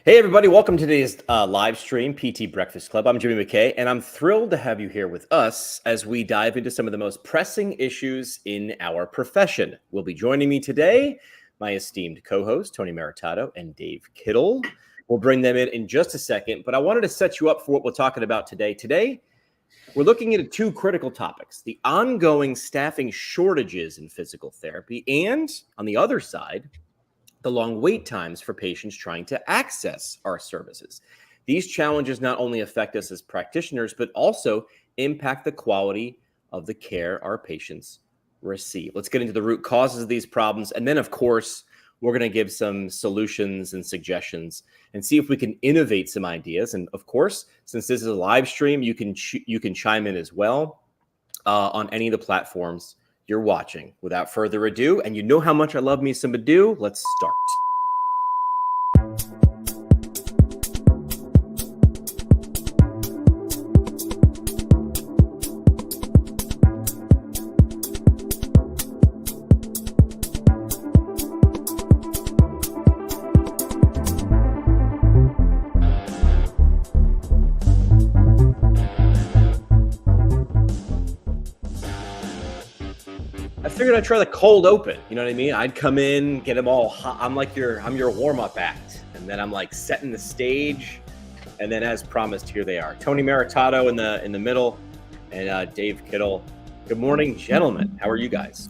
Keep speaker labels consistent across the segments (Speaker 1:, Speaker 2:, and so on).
Speaker 1: Hey, everybody. Welcome to today's live stream, PT Breakfast Club. I'm Jimmy McKay, and I'm thrilled to have you here with us as we dive into some of the most pressing issues in our profession. Will be joining me today, my esteemed co-host, Tony Maritato and Dave Kittle. We'll bring them in just a second, but I wanted to set you up for what we're talking about today. Today, we're looking at two critical topics: the ongoing staffing shortages in physical therapy, and on the other side, the long wait times for patients trying to access our services. These challenges not only affect us as practitioners, but also impact the quality of the care our patients receive. Let's get into the root causes of these problems. And then, of course, we're going to give some solutions and suggestions and see if we can innovate some ideas. And of course, since this is a live stream, you can chime in as well on any of the platforms you're watching. Without further ado, and you know how much I love me some ado, let's start. I figured I'd try the cold open. You know what I mean? I'd come in, get them all hot. I'm your warm-up act. And then I'm like setting the stage. And then as promised, here they are. Tony Maritato in the middle and Dave Kittle. Good morning, gentlemen. How are you guys?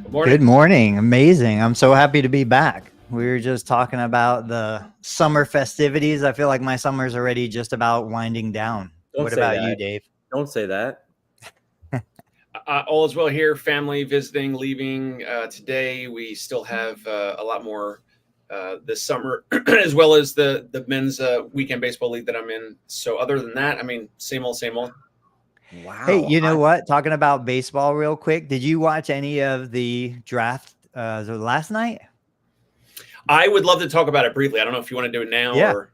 Speaker 2: Good morning.
Speaker 3: Good morning. Amazing. I'm so happy to be back. We were just talking about the summer festivities. I feel like my summer's already just about winding down. What about you, Dave?
Speaker 1: Don't say that.
Speaker 2: All is well here. Family visiting, leaving today. We still have a lot more this summer, as well as the men's weekend baseball league that I'm in. So other than that, I mean, same old, same old.
Speaker 1: Wow.
Speaker 3: Hey, you know what? Talking about baseball real quick. Did you watch any of the draft last night?
Speaker 2: I would love to talk about it briefly. I don't know if you want to do it now.
Speaker 3: Yeah.
Speaker 2: Or...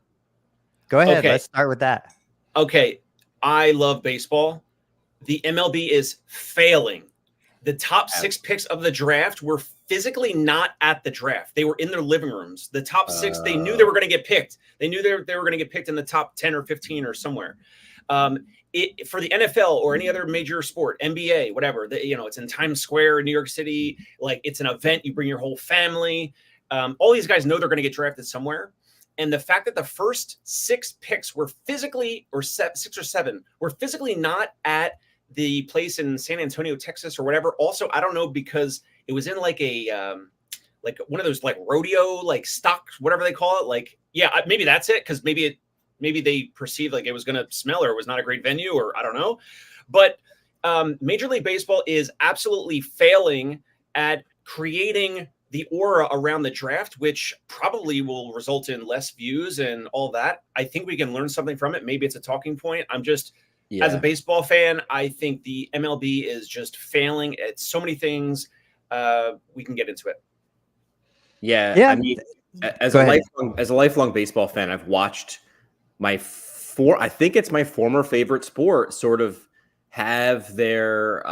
Speaker 3: Go ahead.
Speaker 2: Okay.
Speaker 3: Let's start with that.
Speaker 2: Okay. I love baseball. The MLB is failing. The top 6 picks of the draft were physically not at the draft. They were in their living rooms. The top 6, they knew they were going to get picked. They knew they were going to get picked in the top 10 or 15 or somewhere. For the NFL or any other major sport, NBA, whatever, it's in Times Square in New York City. Like, it's an event. You bring your whole family. All these guys know they're going to get drafted somewhere. And the fact that the first 6 picks were physically, or 6 or 7, were physically not at the place in San Antonio, Texas, or whatever. Also, I don't know, because it was in like a like one of those like rodeo, like stock, whatever they call it. Like, yeah, maybe that's it, because maybe they perceived like it was going to smell or it was not a great venue, or I don't know. But Major League Baseball is absolutely failing at creating the aura around the draft, which probably will result in less views and all that. I think we can learn something from it. Maybe it's a talking point. As a baseball fan, I think the MLB is just failing at so many things. We can get into it.
Speaker 1: Yeah. I mean, as a lifelong baseball fan, I've watched I think it's my former favorite sport sort of have their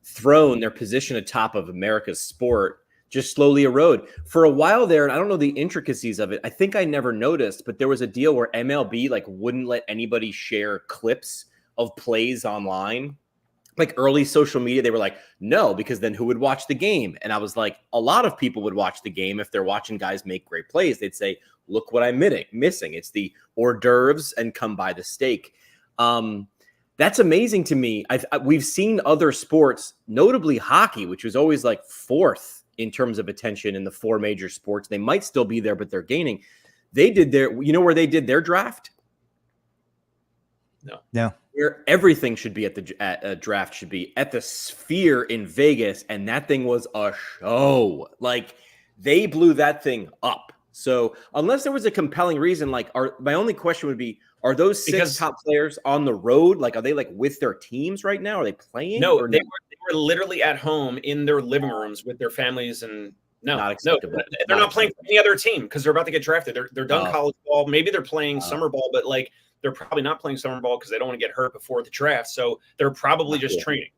Speaker 1: throne, their position atop of America's sport just slowly erode. For a while there, and I don't know the intricacies of it, I think I never noticed, but there was a deal where MLB like wouldn't let anybody share clips of plays online. Like early social media, they were like, no, because then who would watch the game? And I was like, a lot of people would watch the game if they're watching guys make great plays. They'd say, look what I'm missing. It's the hors d'oeuvres and come by the steak. That's amazing to me. We've seen other sports, notably hockey, which was always like 4th in terms of attention in the 4 major sports. They might still be there, but they're gaining. They did you know where they did their draft?
Speaker 3: No.
Speaker 1: Where everything should be at a draft should be at the Sphere in Vegas. And that thing was a show. Like, they blew that thing up. So unless there was a compelling reason, my only question would be, are those 6 top players on the road? Like, are they like with their teams right now? Are they playing?
Speaker 2: No, they were literally at home in their living rooms with their families, and they're not playing for any other team because they're about to get drafted. They're done college ball. Maybe they're playing summer ball, but like they're probably not playing summer ball because they don't want to get hurt before the draft. So they're probably just training.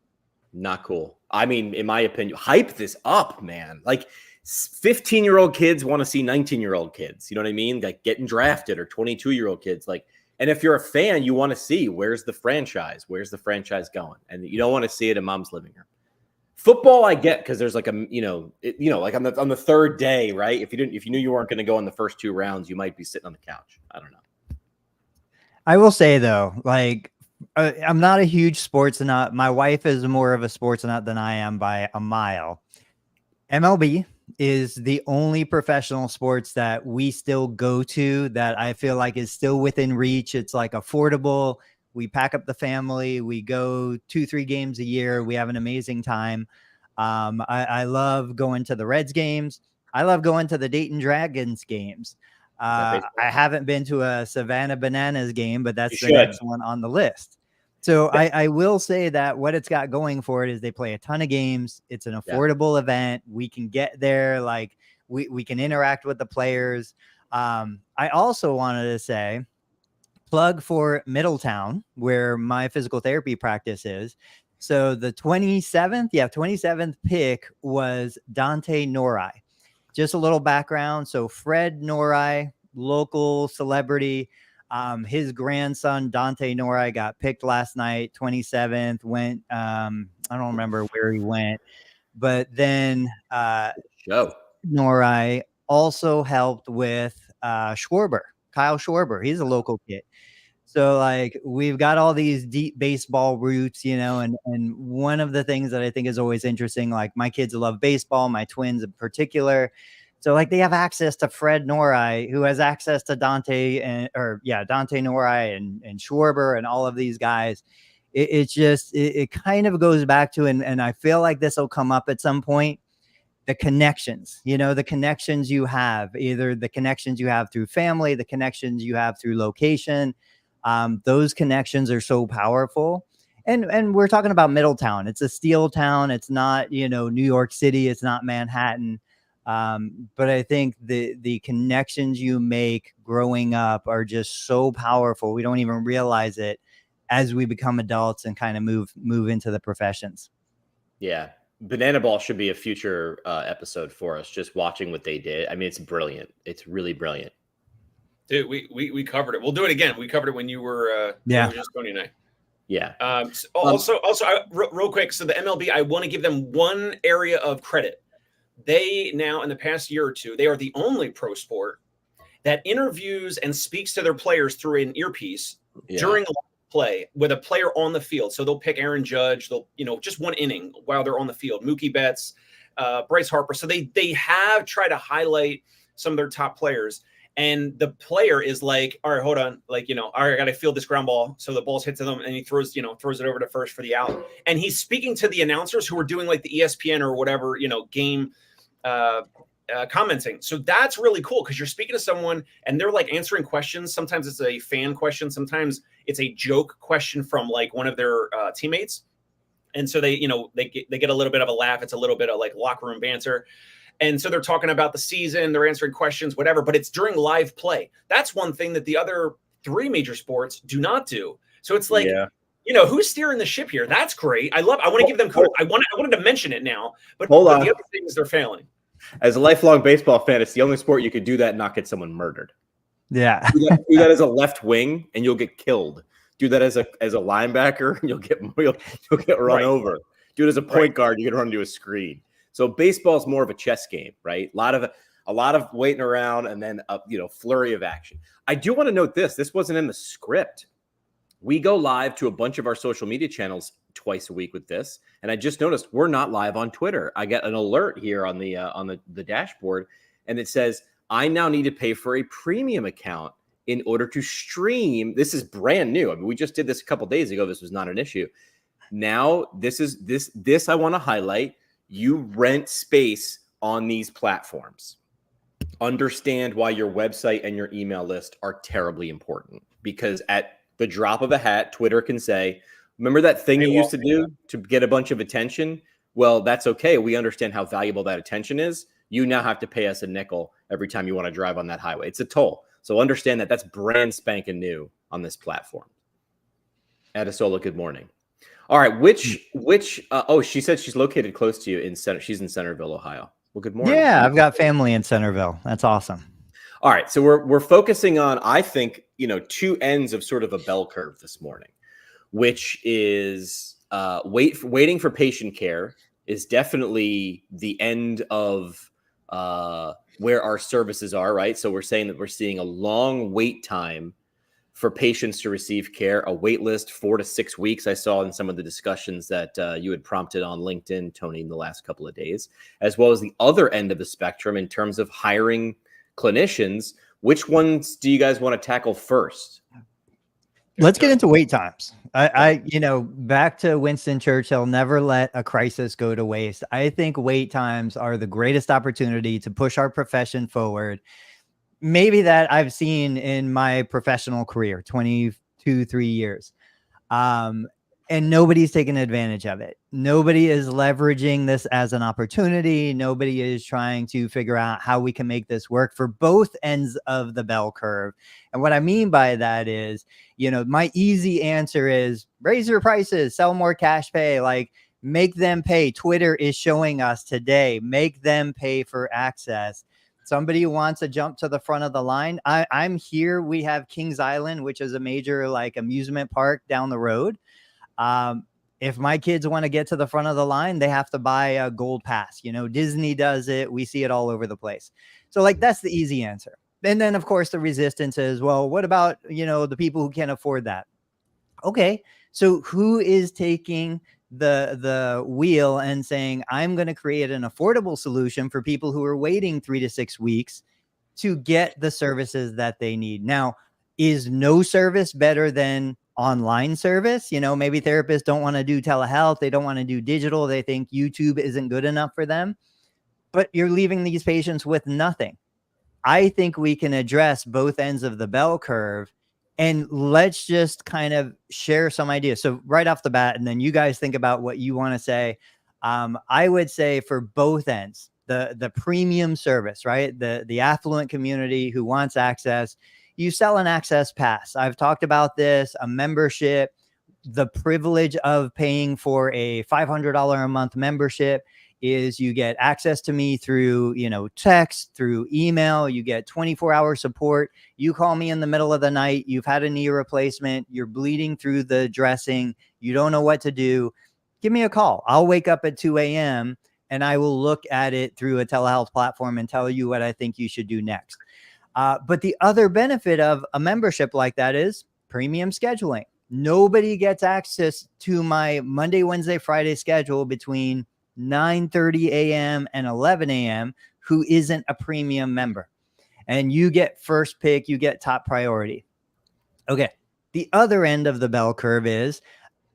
Speaker 1: Not cool. I mean, in my opinion, hype this up, man. Like, 15-year-old kids want to see 19-year-old kids. You know what I mean? Like getting drafted, or 22-year-old kids. Like, and if you're a fan, you want to see where's the franchise going, and you don't want to see it in mom's living room. Football, I get, because there's like a like on the third day, right? If you knew you weren't going to go in the first 2 rounds, you might be sitting on the couch. I don't know.
Speaker 3: I will say though, like I'm not a huge sports nut. My wife is more of a sports nut than I am by a mile. MLB is the only professional sports that we still go to that I feel like is still within reach. It's like affordable. We pack up the family. We go 2-3 games a year. We have an amazing time. I love going to the Reds games. I love going to the Dayton Dragons games. I haven't been to a Savannah Bananas game, but that's the next one on the list. So I will say that what it's got going for it is they play a ton of games. It's an affordable event. We can get there. Like we can interact with the players. I also wanted to say, plug for Middletown, where my physical therapy practice is. So the 27th pick was Dante Norai. Just a little background. So Fred Norai, local celebrity. His grandson, Dante Norai, got picked last night, 27th, went, I don't remember where he went, but then Norai also helped with Kyle Schwarber. He's a local kid. So like we've got all these deep baseball roots, and one of the things that I think is always interesting, like my kids love baseball, my twins in particular. So like they have access to Fred Norai, who has access to Dante Norai and Schwarber and all of these guys. It kind of goes back to, and I feel like this will come up at some point, the connections, the connections you have, either the connections you have through family, the connections you have through location. Those connections are so powerful. And we're talking about Middletown. It's a steel town. It's not, New York City. It's not Manhattan. But I think the connections you make growing up are just so powerful. We don't even realize it as we become adults and kind of move into the professions.
Speaker 1: Yeah. Banana Ball should be a future episode for us, just watching what they did. I mean, it's brilliant. It's really brilliant.
Speaker 2: Dude, we covered it. We'll do it again. We covered it when you were just Tony and I.
Speaker 1: Yeah.
Speaker 2: Also, real quick. So the MLB, I want to give them one area of credit. They now, in the past year or two, they are the only pro sport that interviews and speaks to their players through an earpiece during play with a player on the field. So they'll pick Aaron Judge. They'll, just one inning while they're on the field. Mookie Betts, Bryce Harper. So they have tried to highlight some of their top players. And the player is like, all right, hold on. Like, all right, I got to field this ground ball. So the ball's hit to them and he throws it over to first for the out. And he's speaking to the announcers who are doing like the ESPN or whatever, game commenting. So that's really cool because you're speaking to someone and they're like answering questions. Sometimes it's a fan question. Sometimes it's a joke question from like one of their teammates. And so they get a little bit of a laugh. It's a little bit of like locker room banter. And so they're talking about the season, they're answering questions, whatever, but it's during live play. That's one thing that the other 3 major sports do not do. So it's like, who's steering the ship here? That's great. I want to give them credit. I wanted to mention it now, but the other things they're failing.
Speaker 1: As a lifelong baseball fan, it's the only sport you could do that and not get someone murdered.
Speaker 3: Yeah.
Speaker 1: Do that as a left wing and you'll get killed. Do that as a linebacker and you'll get run over. Do it as a point guard, you get run into a screen. So baseball is more of a chess game, right? A lot of waiting around and then a flurry of action. I do want to note this wasn't in the script. We go live to a bunch of our social media channels twice a week with this, and I just noticed we're not live on Twitter. I get an alert here on the dashboard, and it says I now need to pay for a premium account in order to stream. This is brand new. I mean, we just did this a couple days ago. This was not an issue. Now this I want to highlight. You rent space on these platforms. Understand why your website and your email list are terribly important, because at the drop of a hat, Twitter can say, remember that thing you used to do to get a bunch of attention? Well, that's okay. We understand how valuable that attention is. You now have to pay us a nickel every time you want to drive on that highway. It's a toll. So understand that that's brand spanking new on this platform. Adesola, good morning. All right, which she said she's located close to you she's in Centerville, Ohio. Well, good morning.
Speaker 3: Yeah, I've got family in Centerville. That's awesome.
Speaker 1: All right, so we're focusing on, I think, two ends of sort of a bell curve this morning, which is waiting for patient care is definitely the end of where our services are, right? So we're saying that we're seeing a long wait time for patients to receive care, a wait list 4 to 6 weeks. I saw in some of the discussions that you had prompted on LinkedIn, Tony, in the last couple of days, as well as the other end of the spectrum in terms of hiring clinicians. Which ones do you guys want to tackle first?
Speaker 3: Let's get into wait times. Back to Winston Churchill, never let a crisis go to waste. I think wait times are the greatest opportunity to push our profession forward. Maybe that I've seen in my professional career, 22, 3 years. And nobody's taking advantage of it. Nobody is leveraging this as an opportunity. Nobody is trying to figure out how we can make this work for both ends of the bell curve. And what I mean by that is, my easy answer is raise your prices, sell more cash pay, like make them pay. Twitter is showing us today, make them pay for access. Somebody who wants to jump to the front of the line. I'm here. We have Kings Island, which is a major amusement park down the road. If my kids want to get to the front of the line, they have to buy a gold pass. Disney does it. We see it all over the place. So that's the easy answer. And then of course the resistance is, well, what about, the people who can't afford that? Okay. So who is taking the wheel and saying, I'm going to create an affordable solution for people who are waiting 3 to 6 weeks to get the services that they need? Now, is no service better than online service? Maybe therapists don't want to do telehealth. They don't want to do digital. They think YouTube isn't good enough for them, but you're leaving these patients with nothing. I think we can address both ends of the bell curve, and let's just kind of share some ideas. So right off the bat, and then you guys think about what you want to say. I would say for both ends, the premium service, right? The affluent community who wants access, you sell an access pass. I've talked about this, a membership, the privilege of paying for a $500 a month membership is you get access to me through, text, through email, you get 24-hour support. You call me in the middle of the night, you've had a knee replacement, you're bleeding through the dressing, you don't know what to do. Give me a call. I'll wake up at 2 a.m. and I will look at it through a telehealth platform and tell you what I think you should do next. But the other benefit of a membership like that is premium scheduling. Nobody gets access to my Monday, Wednesday, Friday schedule between 9:30 a.m. and 11 a.m. who isn't a premium member. And you get first pick, you get top priority. Okay. The other end of the bell curve is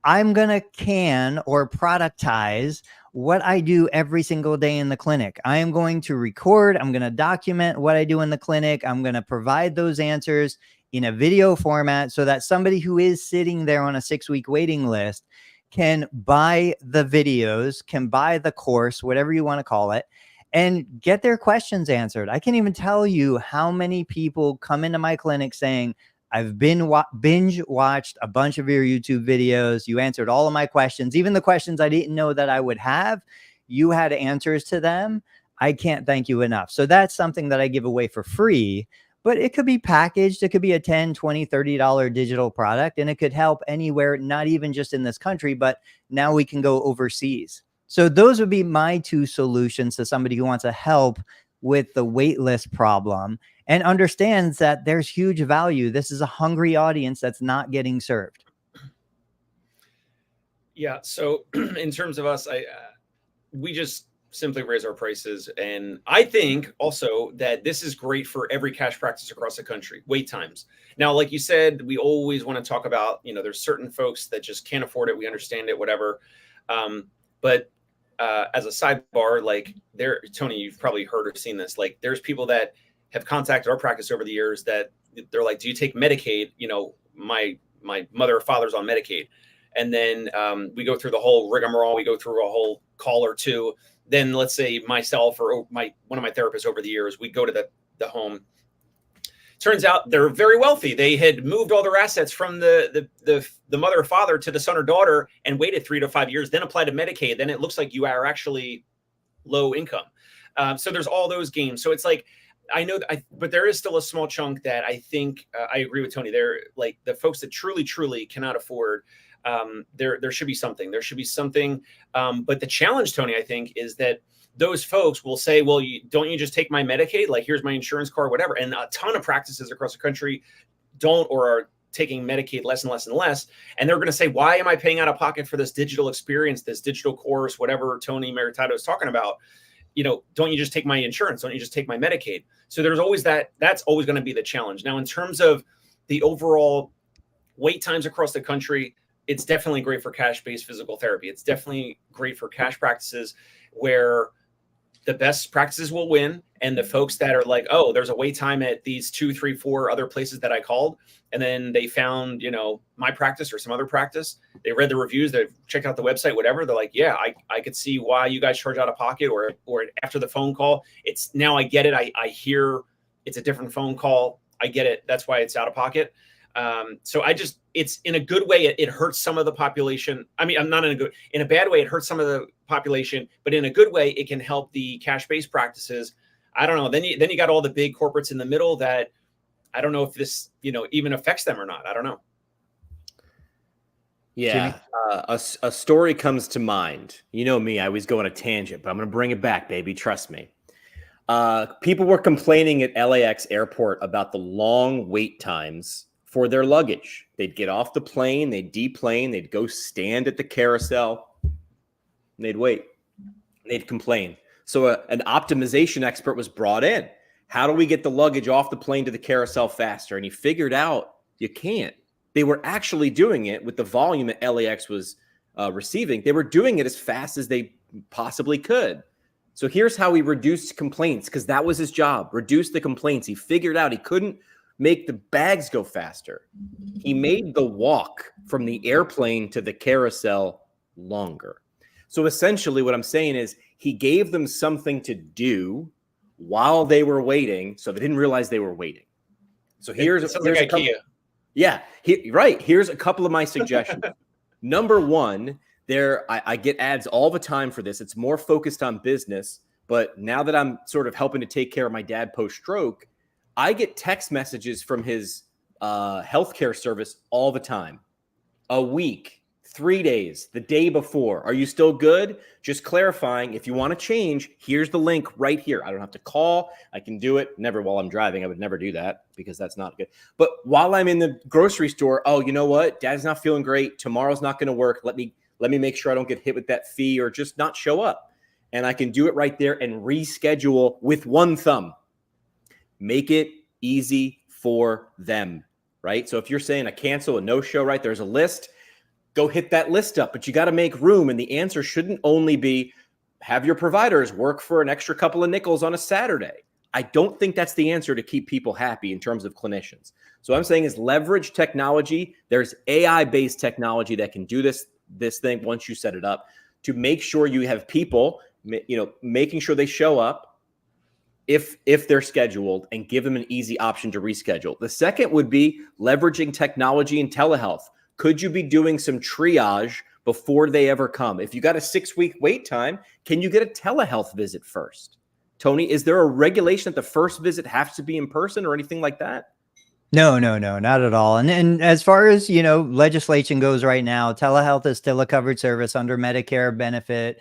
Speaker 3: I'm going to can or productize what I do every single day in the clinic. I am going to record. I'm going to document what I do in the clinic. I'm going to provide those answers in a video format so that somebody who is sitting there on a 6-week waiting list can buy the videos, can buy the course, whatever you want to call it, and get their questions answered. I can't even tell you how many people come into my clinic saying, I've been binge watched a bunch of your YouTube videos. You answered all of my questions, even the questions I didn't know that I would have. You had answers to them. I can't thank you enough. So that's something that I give away for free, but it could be packaged. It could be a $10, $20, $30 digital product, and it could help anywhere, not even just in this country, but now we can go overseas. So those would be my two solutions to somebody who wants to help with the wait list problem and understands that there's huge value. This is a hungry audience that's not getting served.
Speaker 2: Yeah. So in terms of us, we just simply raise our prices. And I think also that this is great for every cash practice across the country, wait times. Now, like you said, we always want to talk about, there's certain folks that just can't afford it. We understand it, whatever. But as a sidebar, Tony, you've probably heard or seen this, there's people that have contacted our practice over the years that they're like, do you take Medicaid? My mother or father's on Medicaid. And then we go through the whole rigmarole. We go through a whole call or two. Then let's say myself or one of my therapists over the years, we go to the home. Turns out they're very wealthy. They had moved all their assets from the mother or father to the son or daughter and waited 3 to 5 years, then applied to Medicaid. Then it looks like you are actually low income. So there's all those games. So it's like, I know that but there is still a small chunk that I think I agree with Tony. They're like the folks that truly cannot afford. There should be something. There should be something. But the challenge, Tony, I think, is that those folks will say, "Well, don't you just take my Medicaid? Like, here's my insurance card, whatever." And a ton of practices across the country don't or are taking Medicaid less and less and less. And they're going to say, "Why am I paying out of pocket for this digital experience, this digital course, whatever Tony Maritato is talking about? Don't you just take my insurance? Don't you just take my Medicaid?" So there's always that's always going to be the challenge. Now, in terms of the overall wait times across the country, it's definitely great for cash-based physical therapy. It's definitely great for cash practices where the best practices will win. And the folks that are like, "Oh, there's a wait time at these 2, 3, 4 other places that I called." And then they found, my practice or some other practice. They read the reviews, they checked out the website, whatever. They're like, "Yeah, I could see why you guys charge out of pocket," or after the phone call, it's now I get it. I hear it's a different phone call. I get it. That's why it's out of pocket. So it's in a good way. It hurts some of the population. I mean, I'm not in a bad way. It hurts some of the population, but in a good way, it can help the cash-based practices. I don't know. Then you got all the big corporates in the middle that I don't know if this, even affects them or not. I don't know.
Speaker 1: Yeah. A story comes to mind. You know me, I always go on a tangent, but I'm going to bring it back, baby. Trust me. People were complaining at LAX airport about the long wait times for their luggage. They'd get off the plane, they'd deplane, they'd go stand at the carousel, and they'd wait. They'd complain. So an optimization expert was brought in. How do we get the luggage off the plane to the carousel faster? And he figured out you can't. They were actually doing it with the volume that LAX was receiving. They were doing it as fast as they possibly could. So here's how he reduced complaints, because that was his job, reduce the complaints. He figured out he couldn't make the bags go faster. He made the walk from the airplane to the carousel longer. So essentially what I'm saying is he gave them something to do while they were waiting, so they didn't realize they were waiting. So here's
Speaker 2: like IKEA.
Speaker 1: Yeah, right. Here's a couple of my suggestions. Number one, I get ads all the time for this. It's more focused on business, but now that I'm sort of helping to take care of my dad post-stroke, I get text messages from his healthcare service all the time. A week, 3 days, the day before. Are you still good? Just clarifying. If you want to change, here's the link right here. I don't have to call. I can do it. Never while I'm driving. I would never do that because that's not good. But while I'm in the grocery store, oh, you know what? Dad's not feeling great. Tomorrow's not going to work. Let me make sure I don't get hit with that fee or just not show up. And I can do it right there and reschedule with one thumb. Make it easy for them, right? So if you're saying a cancel, a no-show, right, there's a list. Go hit that list up, but you got to make room. And the answer shouldn't only be have your providers work for an extra couple of nickels on a Saturday. I don't think that's the answer to keep people happy in terms of clinicians. So what I'm saying is leverage technology. There's AI-based technology that can do this thing once you set it up to make sure you have people, making sure they show up if they're scheduled and give them an easy option to reschedule. The second would be leveraging technology and telehealth. Could you be doing some triage before they ever come? If you got a 6-week wait time, can you get a telehealth visit first? Tony, is there a regulation that the first visit has to be in person or anything like that?
Speaker 3: No, not at all. And as far as, legislation goes right now, telehealth is still a covered service under Medicare benefit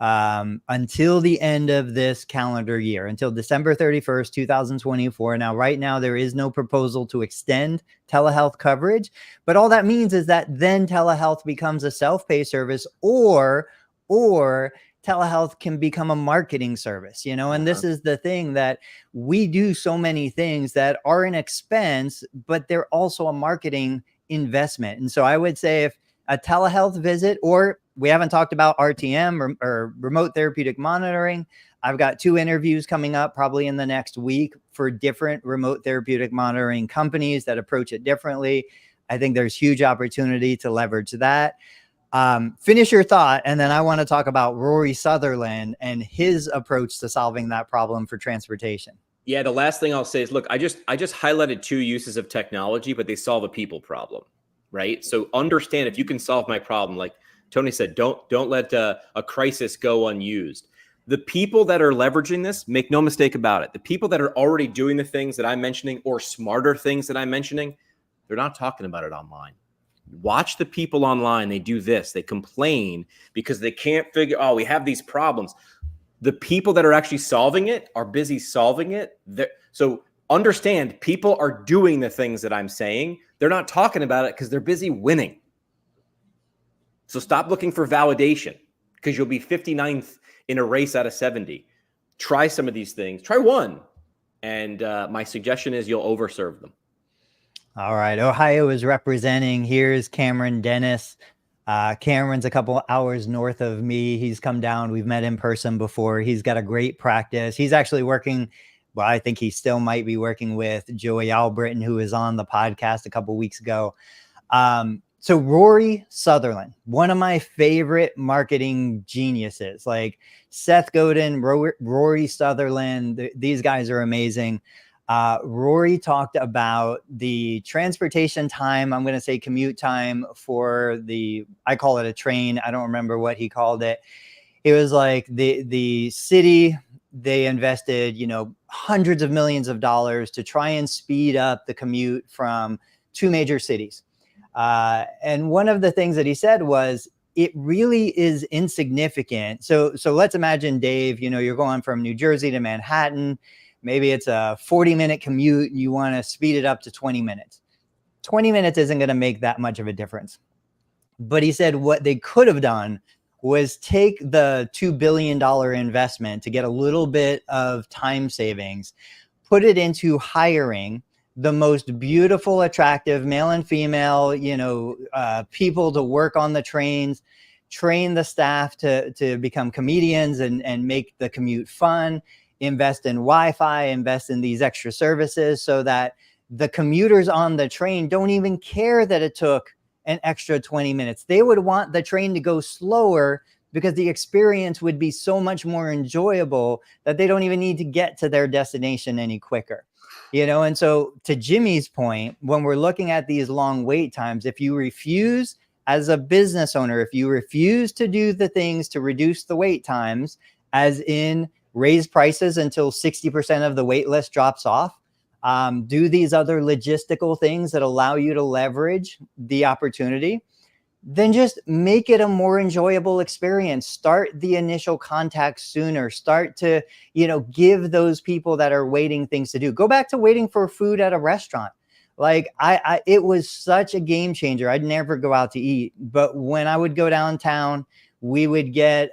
Speaker 3: until the end of this calendar year, until December 31st, 2024. Now, right now, there is no proposal to extend telehealth coverage, but all that means is that then telehealth becomes a self-pay service or telehealth can become a marketing service, and this is the thing that we do so many things that are an expense, but they're also a marketing investment. And so I would say if a telehealth visit, or we haven't talked about RTM or remote therapeutic monitoring. I've got 2 interviews coming up probably in the next week for different remote therapeutic monitoring companies that approach it differently. I think there's huge opportunity to leverage that. Finish your thought, and then I want to talk about Rory Sutherland and his approach to solving that problem for transportation.
Speaker 1: Yeah, the last thing I'll say is, look, I just highlighted 2 uses of technology, but they solve a people problem, right? So understand if you can solve my problem, like Tony said, don't let a crisis go unused. The people that are leveraging this, make no mistake about it. The people that are already doing the things that I'm mentioning or smarter things that I'm mentioning, they're not talking about it online. Watch the people online. They do this. They complain because they can't figure, oh, we have these problems. The people that are actually solving it are busy solving it. So understand, people are doing the things that I'm saying. They're not talking about it because they're busy winning. So stop looking for validation because you'll be 59th in a race out of 70. Try some of these things. Try one. And my suggestion is you'll overserve them.
Speaker 3: All right. Ohio is representing. Here's Cameron Dennis. Cameron's a couple hours north of me. He's come down. We've met in person before. He's got a great practice. He's actually working. Well, I think he still might be working with Joey Albritton, who was on the podcast a couple weeks ago. So Rory Sutherland, one of my favorite marketing geniuses, like Seth Godin, Rory Sutherland. These guys are amazing. Rory talked about the transportation time. I'm going to say commute time for I call it a train. I don't remember what he called it. It was like the city, they invested, hundreds of millions of dollars to try and speed up the commute from two major cities. And one of the things that he said was, it really is insignificant. So let's imagine, Dave, you're going from New Jersey to Manhattan. Maybe it's a 40-minute commute and you want to speed it up to 20 minutes. 20 minutes isn't going to make that much of a difference. But he said what they could have done was take the $2 billion investment to get a little bit of time savings, put it into hiring the most beautiful, attractive male and female, people to work on the trains, train the staff to become comedians and make the commute fun, invest in Wi-Fi, invest in these extra services so that the commuters on the train don't even care that it took an extra 20 minutes. They would want the train to go slower because the experience would be so much more enjoyable that they don't even need to get to their destination any quicker. And so to Jimmy's point, when we're looking at these long wait times, if you refuse as a business owner, if you refuse to do the things to reduce the wait times, as in raise prices until 60% of the wait list drops off, do these other logistical things that allow you to leverage the opportunity, then just make it a more enjoyable experience. Start the initial contact sooner. Start to, give those people that are waiting things to do. Go back to waiting for food at a restaurant. Like it was such a game changer. I'd never go out to eat, but when I would go downtown, we would get,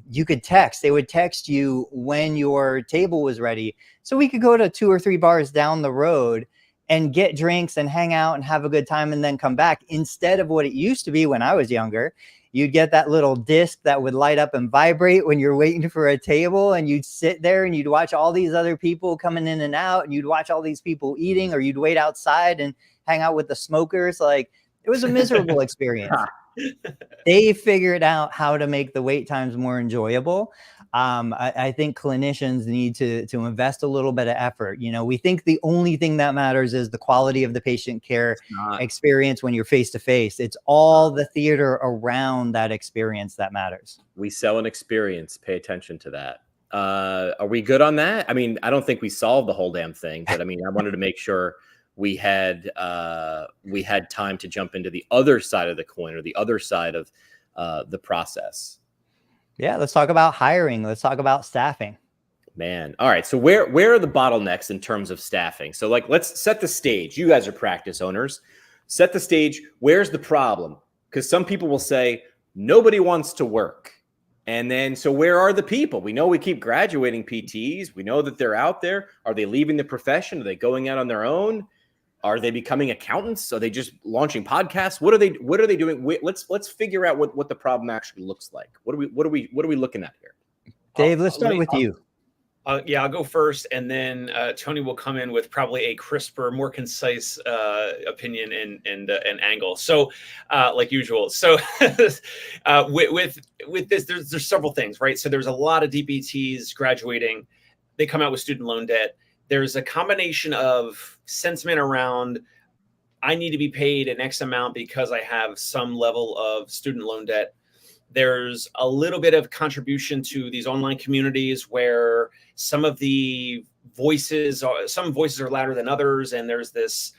Speaker 3: you could text. They would text you when your table was ready. So we could go to 2 or 3 bars down the road and get drinks and hang out and have a good time and then come back, instead of what it used to be when I was younger. You'd get that little disc that would light up and vibrate when you're waiting for a table, and you'd sit there and you'd watch all these other people coming in and out, and you'd watch all these people eating, or you'd wait outside and hang out with the smokers. Like, it was a miserable experience. They figured out how to make the wait times more enjoyable. I think clinicians need to invest a little bit of effort. We think the only thing that matters is the quality of the patient care experience when you're face to face. It's all the theater around that experience that matters.
Speaker 1: We sell an experience. Pay attention to that. Are we good on that? I mean, I don't think we solved the whole damn thing, but I wanted to make sure we had time to jump into the other side of the coin, or the other side of the process.
Speaker 3: Yeah, let's talk about hiring. Let's talk about staffing.
Speaker 1: Man. All right. So where are the bottlenecks in terms of staffing? So let's set the stage. You guys are practice owners. Set the stage. Where's the problem? Because some people will say nobody wants to work. And then, so where are the people? We know we keep graduating PTs. We know that they're out there. Are they leaving the profession? Are they going out on their own? Are they becoming accountants? Are they just launching podcasts? What are they doing? Let's figure out what the problem actually looks like. What are we looking at here?
Speaker 3: Dave, let's start with you.
Speaker 2: I'll go first, and then Tony will come in with probably a crisper, more concise opinion and angle. So, like usual. So, with this, there's several things, right? So there's a lot of DPTs graduating. They come out with student loan debt. There's a combination of sentiment around, I need to be paid an X amount because I have some level of student loan debt. There's a little bit of contribution to these online communities where some voices are louder than others, and there's this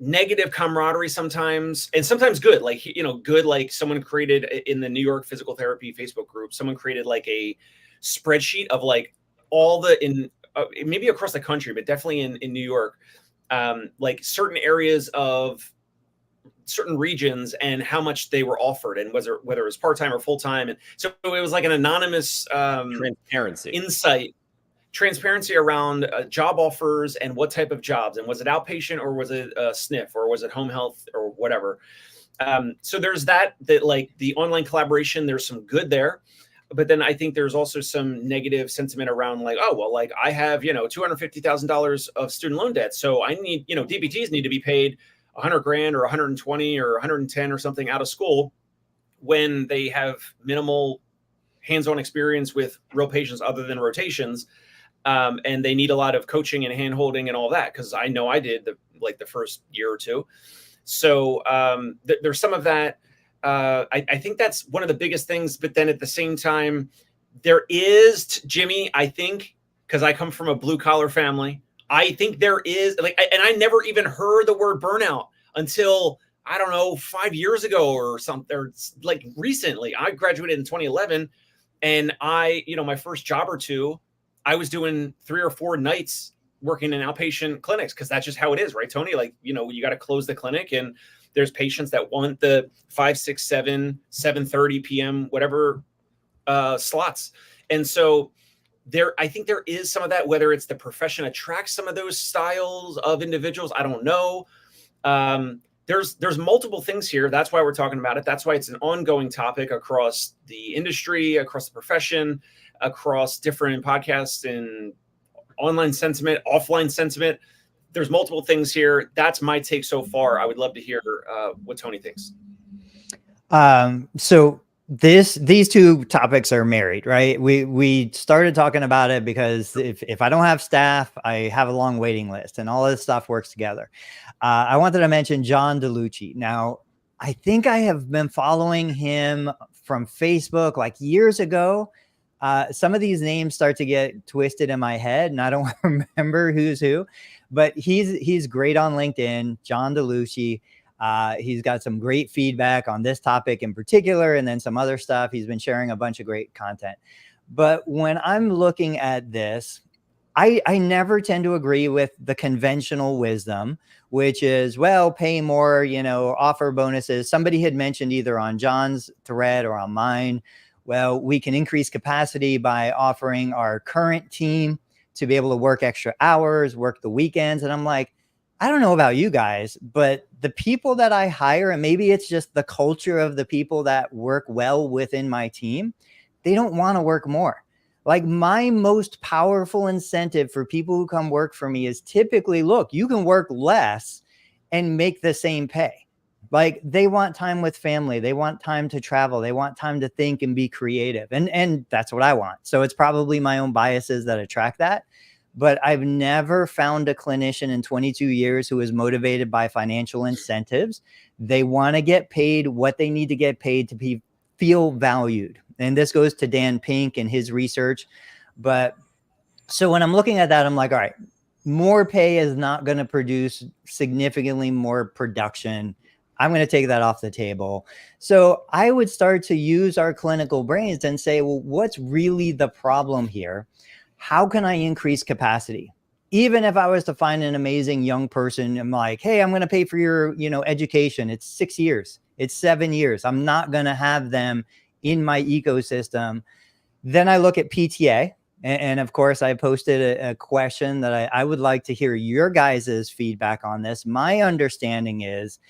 Speaker 2: negative camaraderie sometimes, and sometimes good, like, good, like someone created in the New York Physical Therapy Facebook group, someone created like a spreadsheet of like all maybe across the country, but definitely in New York, like certain areas of certain regions and how much they were offered, and whether it was part-time or full-time. And so it was like an anonymous transparency around job offers and what type of jobs, and was it outpatient or was it SNF or was it home health or whatever. So there's that like the online collaboration, there's some good there, but then I think there's also some negative sentiment around like, oh, well, like I have, $250,000 of student loan debt. So I need, DPTs need to be paid $100,000 or 120 or 110 or something out of school when they have minimal hands-on experience with real patients other than rotations. And they need a lot of coaching and hand-holding and all that, because I know I did the first year or two. So there's some of that. I think that's one of the biggest things. But then at the same time, there is, Jimmy, I think, because I come from a blue-collar family, I think there is, and I never even heard the word burnout until, I don't know, 5 years ago or something, or like recently. I graduated in 2011, and my first job or two, I was doing 3 or 4 nights working in outpatient clinics, because that's just how it is, right, Tony? Like, you got to close the clinic, and there's patients that want the 5, 6, 7, 7:30 p.m., whatever slots. And so I think there is some of that, whether it's the profession attracts some of those styles of individuals, I don't know. There's multiple things here. That's why we're talking about it. That's why it's an ongoing topic across the industry, across the profession, across different podcasts and online sentiment, offline sentiment. There's multiple things here. That's my take so far. I would love to hear what Tony thinks.
Speaker 3: So these two topics are married, right? We started talking about it because if I don't have staff, I have a long waiting list, and all of this stuff works together. I wanted to mention John DeLucci. Now, I think I have been following him from Facebook like years ago. Some of these names start to get twisted in my head, and I don't remember who's who, but he's great on LinkedIn, John DeLucci. He's got some great feedback on this topic in particular, and then some other stuff. He's been sharing a bunch of great content. But when I'm looking at this, I never tend to agree with the conventional wisdom, which is, well, pay more, offer bonuses. Somebody had mentioned either on John's thread or on mine, well, we can increase capacity by offering our current team to be able to work extra hours, work the weekends. And I'm like, I don't know about you guys, but the people that I hire, and maybe it's just the culture of the people that work well within my team, they don't want to work more. Like, my most powerful incentive for people who come work for me is typically, look, you can work less and make the same pay. Like, they want time with family. They want time to travel. They want time to think and be creative. And that's what I want. So it's probably my own biases that attract that. But I've never found a clinician in 22 years who is motivated by financial incentives. They want to get paid what they need to get paid to feel valued. And this goes to Dan Pink and his research. But so when I'm looking at that, I'm like, all right, more pay is not going to produce significantly more production. I'm going to take that off the table. So I would start to use our clinical brains and say, well, what's really the problem here? How can I increase capacity? Even if I was to find an amazing young person, I'm like, hey, I'm going to pay for your, education. It's 6 years. It's 7 years. I'm not going to have them in my ecosystem. Then I look at PTA. And of course, I posted a question that I would like to hear your guys' feedback on this. My understanding is,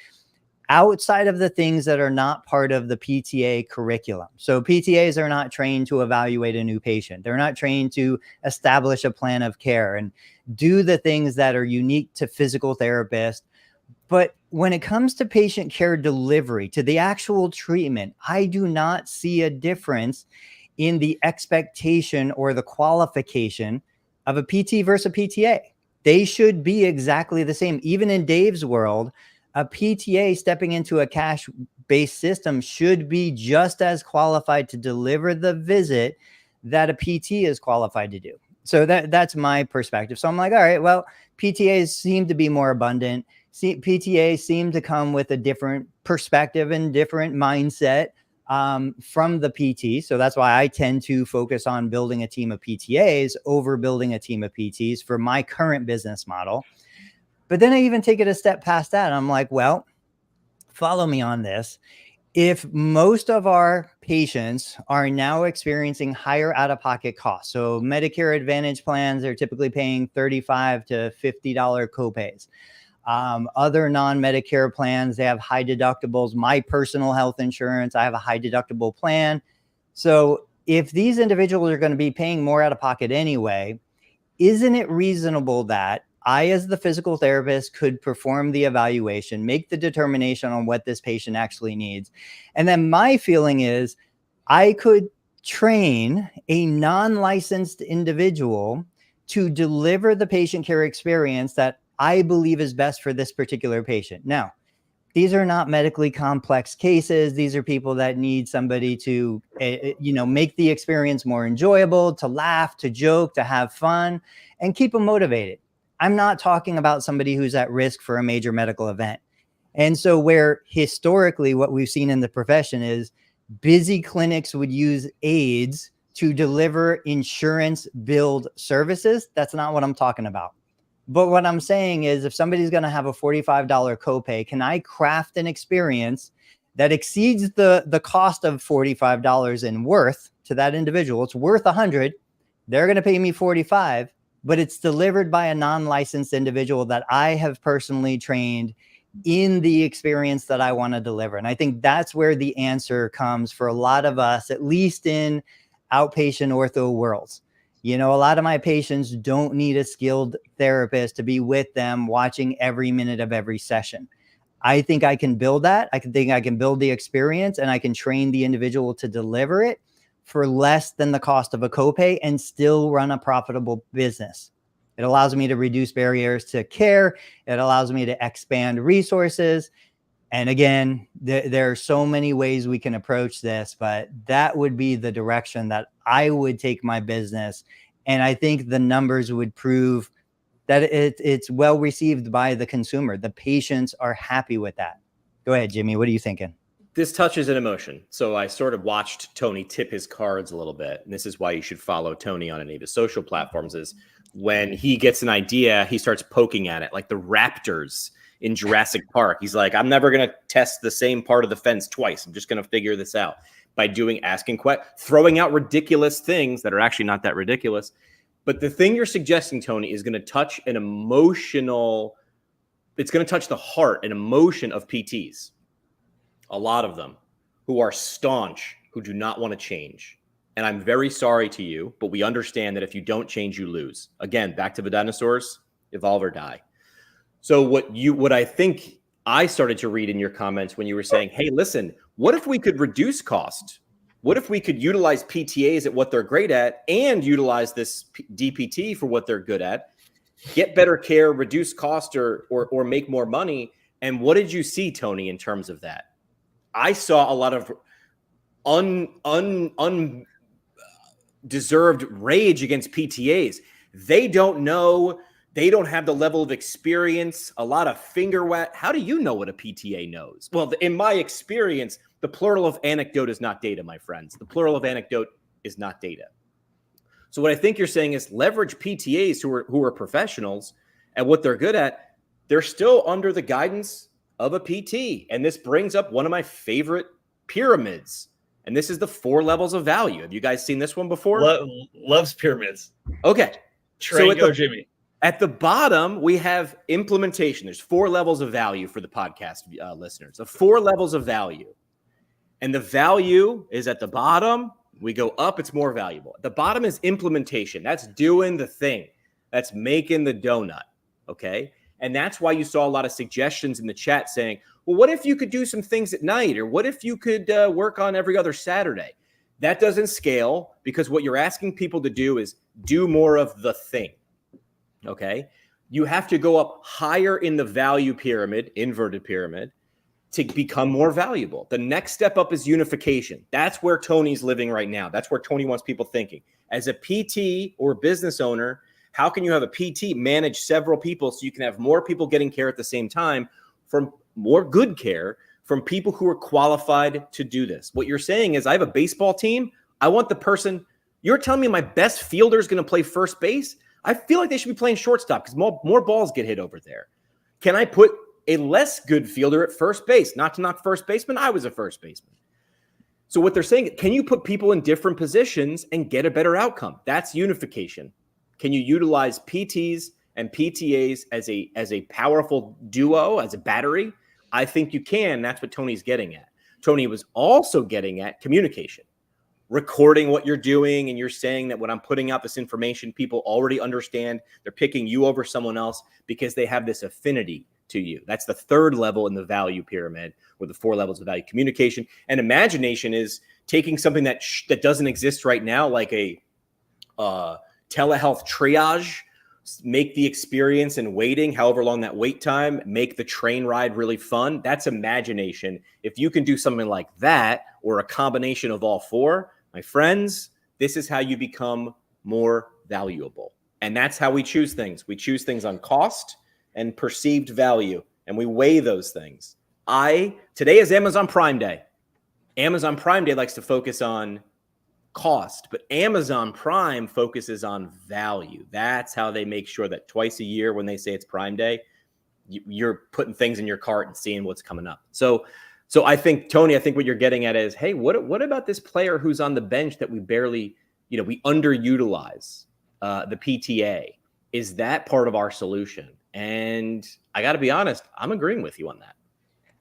Speaker 3: outside of the things that are not part of the PTA curriculum. So PTAs are not trained to evaluate a new patient. They're not trained to establish a plan of care and do the things that are unique to physical therapists. But when it comes to patient care delivery, to the actual treatment, I do not see a difference in the expectation or the qualification of a PT versus a PTA. They should be exactly the same. Even in Dave's world, A PTA stepping into a cash-based system should be just as qualified to deliver the visit that a PT is qualified to do. So that's my perspective. So I'm like, all right, well, PTAs seem to be more abundant. PTAs seem to come with a different perspective and different mindset from the PT. So that's why I tend to focus on building a team of PTAs over building a team of PTs for my current business model. But then I even take it a step past that. I'm like, well, follow me on this. If most of our patients are now experiencing higher out-of-pocket costs, so Medicare Advantage plans are typically paying $35 to $50 copays. Other non-Medicare plans, they have high deductibles. My personal health insurance, I have a high deductible plan. So if these individuals are going to be paying more out of pocket anyway, isn't it reasonable that I, as the physical therapist, could perform the evaluation, make the determination on what this patient actually needs? And then my feeling is I could train a non-licensed individual to deliver the patient care experience that I believe is best for this particular patient. Now, these are not medically complex cases. These are people that need somebody to, make the experience more enjoyable, to laugh, to joke, to have fun, and keep them motivated. I'm not talking about somebody who's at risk for a major medical event. And so where historically what we've seen in the profession is busy clinics would use aides to deliver insurance billed services. That's not what I'm talking about. But what I'm saying is if somebody's going to have a $45 copay, can I craft an experience that exceeds the cost of $45 in worth to that individual? It's worth $100. They're going to pay me $45, but it's delivered by a non-licensed individual that I have personally trained in the experience that I want to deliver. And I think that's where the answer comes for a lot of us, at least in outpatient ortho worlds. A lot of my patients don't need a skilled therapist to be with them watching every minute of every session. I think I can build that. I can build the experience, and I can train the individual to deliver it for less than the cost of a copay and still run a profitable business. It allows me to reduce barriers to care. It allows me to expand resources. And again, there are so many ways we can approach this, but that would be the direction that I would take my business. And I think the numbers would prove that it's well received by the consumer. The patients are happy with that. Go ahead, Jimmy. What are you thinking?
Speaker 1: This touches an emotion. So I sort of watched Tony tip his cards a little bit. And this is why you should follow Tony on any of his social platforms, is when he gets an idea, he starts poking at it like the raptors in Jurassic Park. He's like, I'm never going to test the same part of the fence twice. I'm just going to figure this out by throwing out ridiculous things that are actually not that ridiculous. But the thing you're suggesting, Tony, is going to touch it's going to touch the heart and emotion of PTs. A lot of them who are staunch, who do not want to change. And I'm very sorry to you, but we understand that if you don't change, you lose. Again, back to the dinosaurs, evolve or die. So what I think I started to read in your comments when you were saying, hey, listen, what if we could reduce cost? What if we could utilize PTAs at what they're great at and utilize this DPT for what they're good at, get better care, reduce cost or make more money? And what did you see, Tony, in terms of that? I saw a lot of undeserved rage against PTAs. They don't know. They don't have the level of experience, a lot of finger wet. How do you know what a PTA knows? Well, in my experience, the plural of anecdote is not data, my friends. The plural of anecdote is not data. So what I think you're saying is leverage PTAs who are professionals at what they're good at. They're still under the guidance of a PT. And this brings up one of my favorite pyramids. And this is the 4 levels of value. Have you guys seen this one before?
Speaker 2: Loves pyramids.
Speaker 1: Okay.
Speaker 2: Go, Jimmy.
Speaker 1: At the bottom, we have implementation. There's 4 levels of value for the podcast listeners. So 4 levels of value. And the value is at the bottom. We go up, it's more valuable. At the bottom is implementation. That's doing the thing. That's making the donut. Okay. And that's why you saw a lot of suggestions in the chat saying, well, what if you could do some things at night? Or what if you could work on every other Saturday? That doesn't scale because what you're asking people to do is do more of the thing. Okay. You have to go up higher in the value pyramid, inverted pyramid, to become more valuable. The next step up is unification. That's where Tony's living right now. That's where Tony wants people thinking. As a PT or business owner, how can you have a PT manage several people so you can have more people getting care at the same time, from more good care from people who are qualified to do this? What you're saying is, I have a baseball team. I want the person, you're telling me my best fielder is going to play first base? I feel like they should be playing shortstop because more balls get hit over there. Can I put a less good fielder at first base? Not to knock first baseman. I was a first baseman. So what they're saying, can you put people in different positions and get a better outcome? That's unification. Can you utilize PTs and PTAs as a powerful duo, as a battery? I think you can. That's what Tony's getting at. Tony was also getting at communication. Recording what you're doing, and you're saying that when I'm putting out this information, people already understand. They're picking you over someone else because they have this affinity to you. That's the third level in the value pyramid, or the 4 levels of value. Communication and imagination is taking something that doesn't exist right now, like a telehealth triage, make the experience and waiting, however long that wait time, make the train ride really fun. That's imagination. If you can do something like that, or a combination of all 4, my friends, this is how you become more valuable. And that's how we choose things. We choose things on cost and perceived value, and we weigh those things. Today is Amazon Prime Day. Amazon Prime Day likes to focus on cost, but Amazon Prime focuses on value. That's how they make sure that twice a year, when they say it's Prime Day, you're putting things in your cart and seeing what's coming up. So I think, Tony, what you're getting at is, hey, what about this player who's on the bench that we barely, we underutilize, the PTA? Is that part of our solution? And I got to be honest, I'm agreeing with you on that.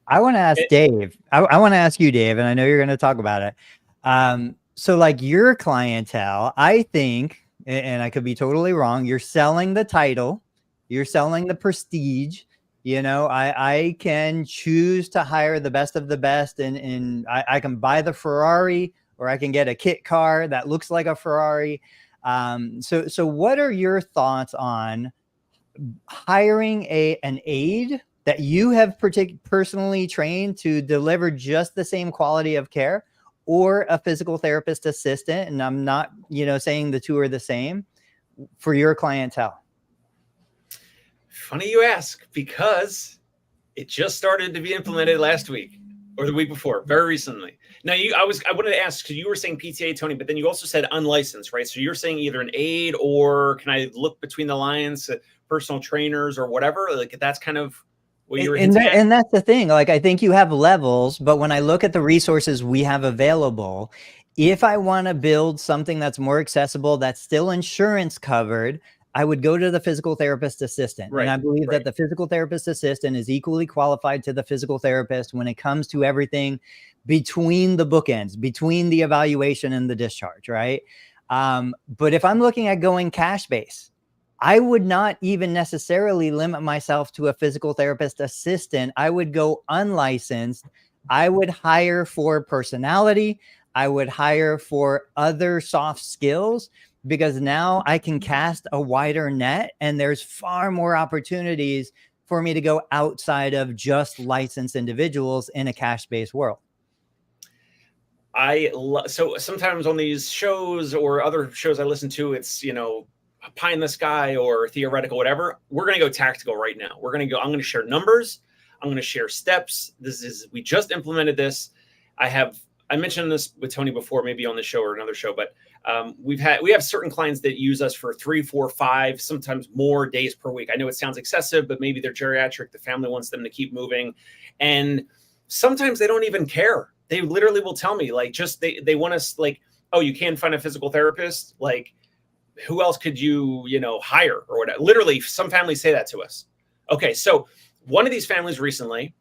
Speaker 3: I want to ask Dave. I want to ask you, Dave, and I know you're going to talk about it. So like your clientele, I think, and I could be totally wrong, you're selling the title, you're selling the prestige. I can choose to hire the best of the best, and I can buy the Ferrari, or I can get a kit car that looks like a Ferrari. So what are your thoughts on hiring an aide that you have personally trained to deliver just the same quality of care, or a physical therapist assistant? And I'm not, saying the two are the same, for your clientele.
Speaker 2: Funny you ask, because it just started to be implemented last week or the week before, very recently. Now, I wanted to ask, because you were saying PTA, Tony, but then you also said unlicensed, right? So you're saying either an aide, or can I look between the lines, personal trainers or whatever? Like, that's kind of what you were hinting at.
Speaker 3: And that's the thing. Like, I think you have levels, but when I look at the resources we have available, if I want to build something that's more accessible, that's still insurance covered, I would go to the physical therapist assistant. Right, and I believe that the physical therapist assistant is equally qualified to the physical therapist when it comes to everything between the bookends, between the evaluation and the discharge, right? But if I'm looking at going cash base, I would not even necessarily limit myself to a physical therapist assistant. I would go unlicensed. I would hire for personality. I would hire for other soft skills, because now I can cast a wider net, and there's far more opportunities for me to go outside of just licensed individuals in a cash-based world.
Speaker 2: So sometimes on these shows or other shows I listen to, it's, pie in the sky or theoretical, whatever. We're going to go tactical right now. I'm going to share numbers. I'm going to share steps. We just implemented this. I mentioned this with Tony before, maybe on the show or another show, but we have certain clients that use us for 3, 4, 5, sometimes more days per week. I know it sounds excessive, but maybe they're geriatric. The family wants them to keep moving. And sometimes they don't even care. They literally will tell me, like, they want us, like, oh, you can't find a physical therapist? Like, who else could you, hire or whatever? Literally, some families say that to us. Okay, so one of these families recently,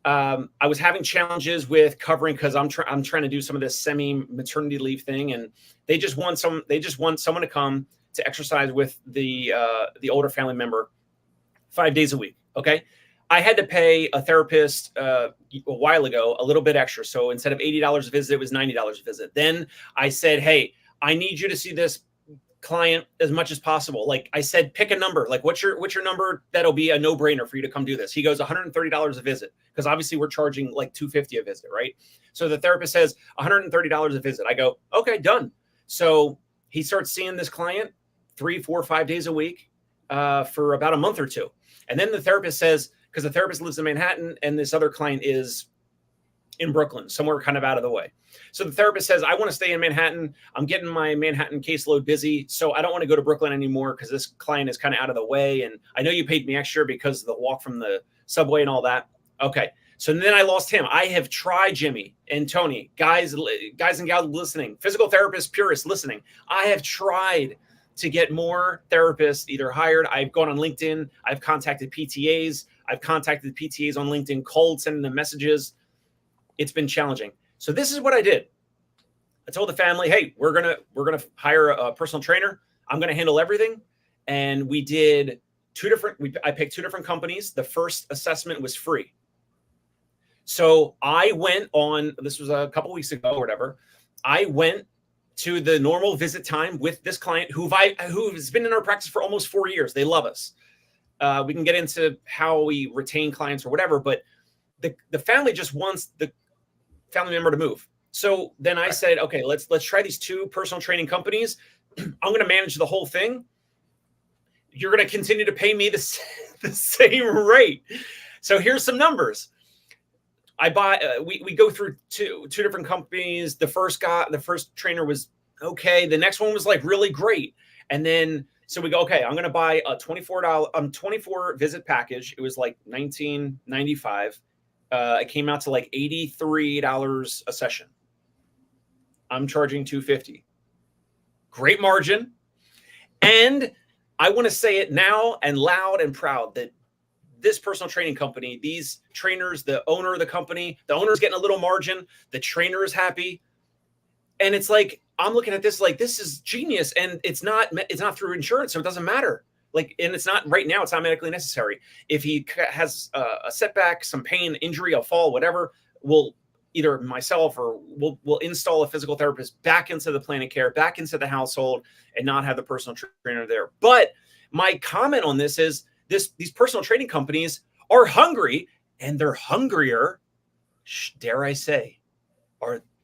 Speaker 2: I was having challenges with covering, because I'm trying to do some of this semi-maternity leave thing, and they just want someone to come to exercise with the older family member 5 days a week. Okay, I had to pay a therapist a while ago a little bit extra, so instead of $80 a visit, it was $90 a visit. Then I said, hey, I need you to see this client as much as possible. Like I said, pick a number. Like what's your number that'll be a no-brainer for you to come do this? He goes $130 a visit, because obviously we're charging like $250 a visit, right? So the therapist says $130 a visit. I go, okay, done. So he starts seeing this client 3, 4, 5 days a week for about a month or two. And then the therapist says, because the therapist lives in Manhattan and this other client is in Brooklyn, somewhere kind of out of the way. So the therapist says, I want to stay in Manhattan. I'm getting my Manhattan caseload busy, so I don't want to go to Brooklyn anymore because this client is kind of out of the way. And I know you paid me extra because of the walk from the subway and all that. Okay. So then I lost him. I have tried, Jimmy and Tony, guys and gals listening, physical therapists, purists listening. I have tried to get more therapists either hired. I've gone on LinkedIn. I've contacted PTAs. I've contacted PTAs on LinkedIn, cold sending them messages. It's been challenging. So this is what I did. I told the family, hey, we're gonna hire a personal trainer. I'm gonna handle everything. And we did I picked 2 different companies. The first assessment was free. So I went on, this was a couple weeks ago or whatever. I went to the normal visit time with this client who's been in our practice for almost 4 years. They love us. We can get into how we retain clients or whatever, but the family just wants the family member to move. So then I said, okay, let's try these 2 personal training companies. I'm going to manage the whole thing. You're going to continue to pay me the same rate. So here's some numbers. I buy. We go through two different companies. The first trainer was okay. The next one was like really great. And then so we go, okay, I'm going to buy a $24 visit package. It was like $19.95. It came out to like $83 a session. I'm charging $250. Great margin. And I want to say it now and loud and proud that this personal training company, these trainers, the owner of the company, the owner's getting a little margin, the trainer is happy. And it's like, I'm looking at this like, this is genius. And it's not through insurance, so it doesn't matter. Like, and it's not right now, it's not medically necessary. If he has a setback, some pain, injury, a fall, whatever, we'll either myself or we'll install a physical therapist back into the plan of care, back into the household, and not have the personal trainer there. But my comment on this is these personal training companies are hungry, and they're hungrier, dare I say,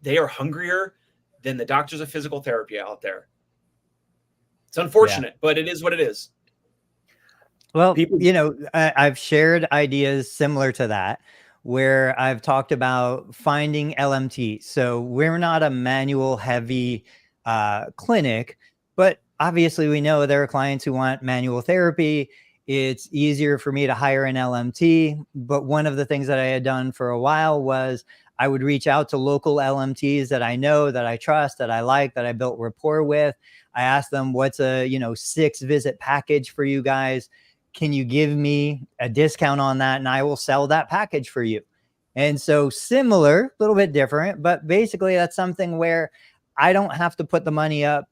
Speaker 2: they are hungrier than the doctors of physical therapy out there. It's unfortunate, but it is what it is.
Speaker 3: Well, I've shared ideas similar to that, where I've talked about finding LMT. So we're not a manual heavy clinic, but obviously we know there are clients who want manual therapy. It's easier for me to hire an LMT. But one of the things that I had done for a while was I would reach out to local LMTs that I know, that I trust, that I like, that I built rapport with. I asked them, what's a 6 visit package for you guys? Can you give me a discount on that? And I will sell that package for you. And so similar, a little bit different, but basically that's something where I don't have to put the money up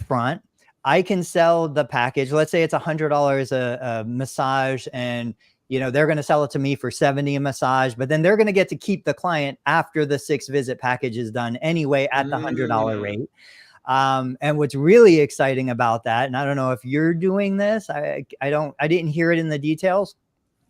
Speaker 3: front. I can sell the package. Let's say it's $100 a massage, and they're going to sell it to me for $70 a massage, but then they're going to get to keep the client after the 6 visit package is done anyway at the $100 rate. And what's really exciting about that, and I don't know if you're doing this, I didn't hear it in the details.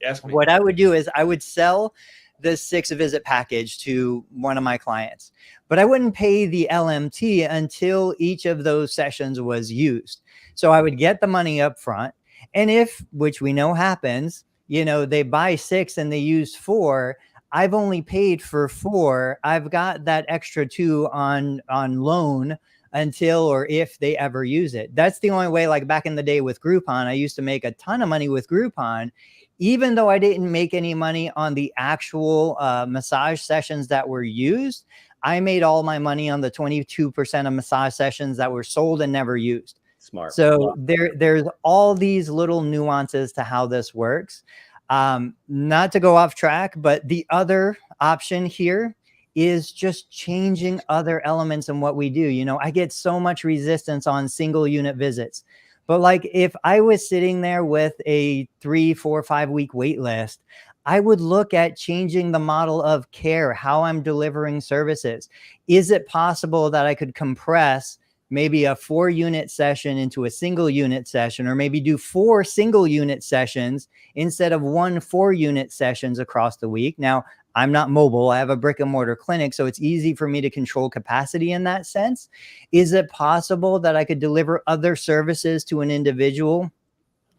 Speaker 2: Ask me.
Speaker 3: What I would do is I would sell the 6 visit package to one of my clients, but I wouldn't pay the LMT until each of those sessions was used. So I would get the money up front. And which we know happens, they buy 6 and they use 4, I've only paid for 4. I've got that extra 2 on loan until or if they ever use it. That's the only way. Like back in the day with Groupon, I used to make a ton of money with Groupon, even though I didn't make any money on the actual massage sessions that were used. I made all my money on the 22% of massage sessions that were sold and never used.
Speaker 1: Smart.
Speaker 3: So there's all these little nuances to how this works. Not to go off track, but the other option here is just changing other elements in what we do. I get so much resistance on single unit visits, but like if I was sitting there with a 3, 4, 5 week wait list, I would look at changing the model of care, how I'm delivering services. Is it possible that I could compress maybe a 4-unit session into a single unit session, or maybe do 4 single unit sessions instead of 1 4-unit sessions across the week. Now, I'm not mobile. I have a brick and mortar clinic, so it's easy for me to control capacity in that sense. Is it possible that I could deliver other services to an individual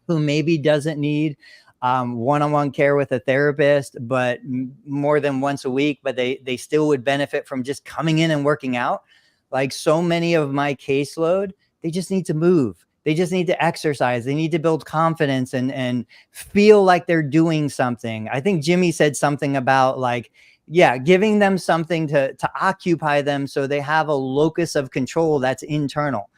Speaker 3: who maybe doesn't need one-on-one care with a therapist, but more than once a week, but they still would benefit from just coming in and working out? Like so many of my caseload, they just need to move. They just need to exercise. They need to build confidence and feel like they're doing something. I think Jimmy said something about like, yeah, giving them something to occupy them so they have a locus of control that's internal.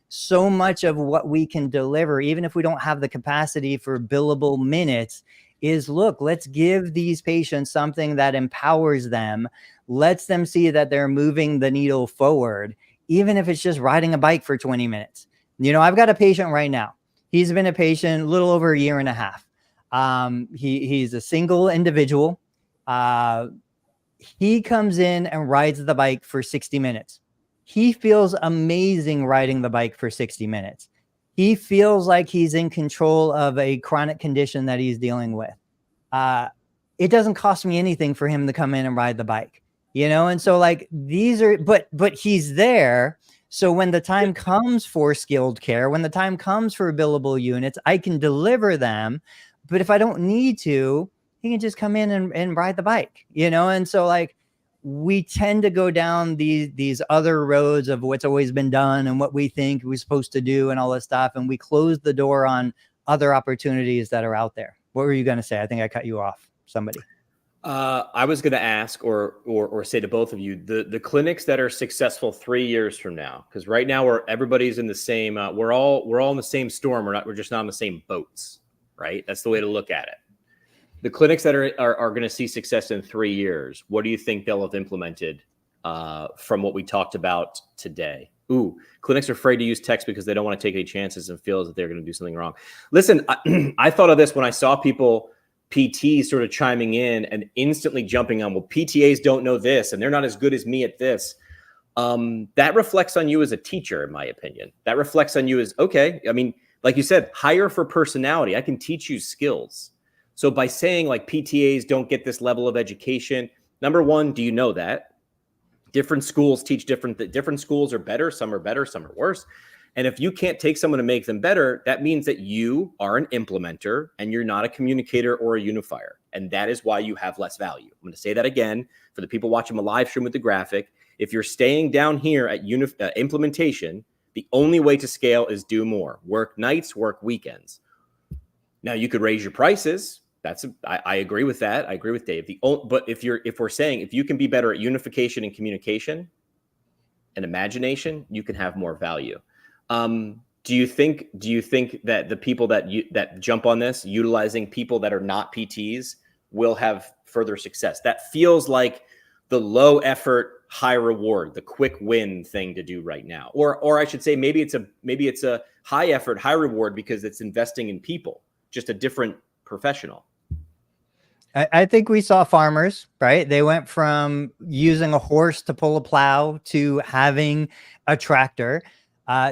Speaker 3: So much of what we can deliver, even if we don't have the capacity for billable minutes, is look, let's give these patients something that empowers them, lets them see that they're moving the needle forward, even if it's just riding a bike for 20 minutes. You know, I've got a patient right now. He's been a patient a little over a year and a half. He's a single individual. He comes in and rides the bike for 60 minutes. He feels amazing riding the bike for 60 minutes. He feels like he's in control of a chronic condition that he's dealing with. It doesn't cost me anything for him to come in and ride the bike, you know? And so like these are, but he's there. So when the time comes for skilled care, when the time comes for billable units, I can deliver them. But if I don't need to, he can just come in and ride the bike, you know? And so like, we tend to go down these other roads of what's always been done and what we think we're supposed to do and all this stuff. And we close the door on other opportunities that are out there. What were you going to say? I think I cut you off. Somebody.
Speaker 1: I was going to ask or say to both of you, the clinics that are successful 3 years from now, because right now everybody's in the same, we're all in the same storm. We're just not on the same boats, right? That's the way to look at it. The clinics that are going to see success in 3 years, what do you think they'll have implemented from what we talked about today? Ooh, clinics are afraid to use text because they don't want to take any chances and feel that they're going to do something wrong. Listen, I thought of this when I saw people, PTs sort of chiming in and instantly jumping on, well, PTAs don't know this and they're not as good as me at this. That reflects on you as a teacher, in my opinion. That reflects on you as, okay, I mean, like you said, hire for personality. I can teach you skills. So by saying like PTAs don't get this level of education, number one, do you know that? Different schools teach different schools are better. Some are better, some are worse. And if you can't take someone to make them better, that means that you are an implementer and you're not a communicator or a unifier. And that is why you have less value. I'm going to say that again for the people watching my live stream with the graphic. If you're staying down here at implementation, the only way to scale is do more. Work nights, work weekends. Now you could raise your prices. I agree with that. I agree with Dave. But if we're saying if you can be better at unification and communication and imagination, you can have more value. Do you think that the people that jump on this, utilizing people that are not PTs, will have further success? That feels like the low effort, high reward, the quick win thing to do right now. Or I should say maybe it's a high effort, high reward because it's investing in people, just a different professional.
Speaker 3: I think we saw farmers, right? They went from using a horse to pull a plow to having a tractor.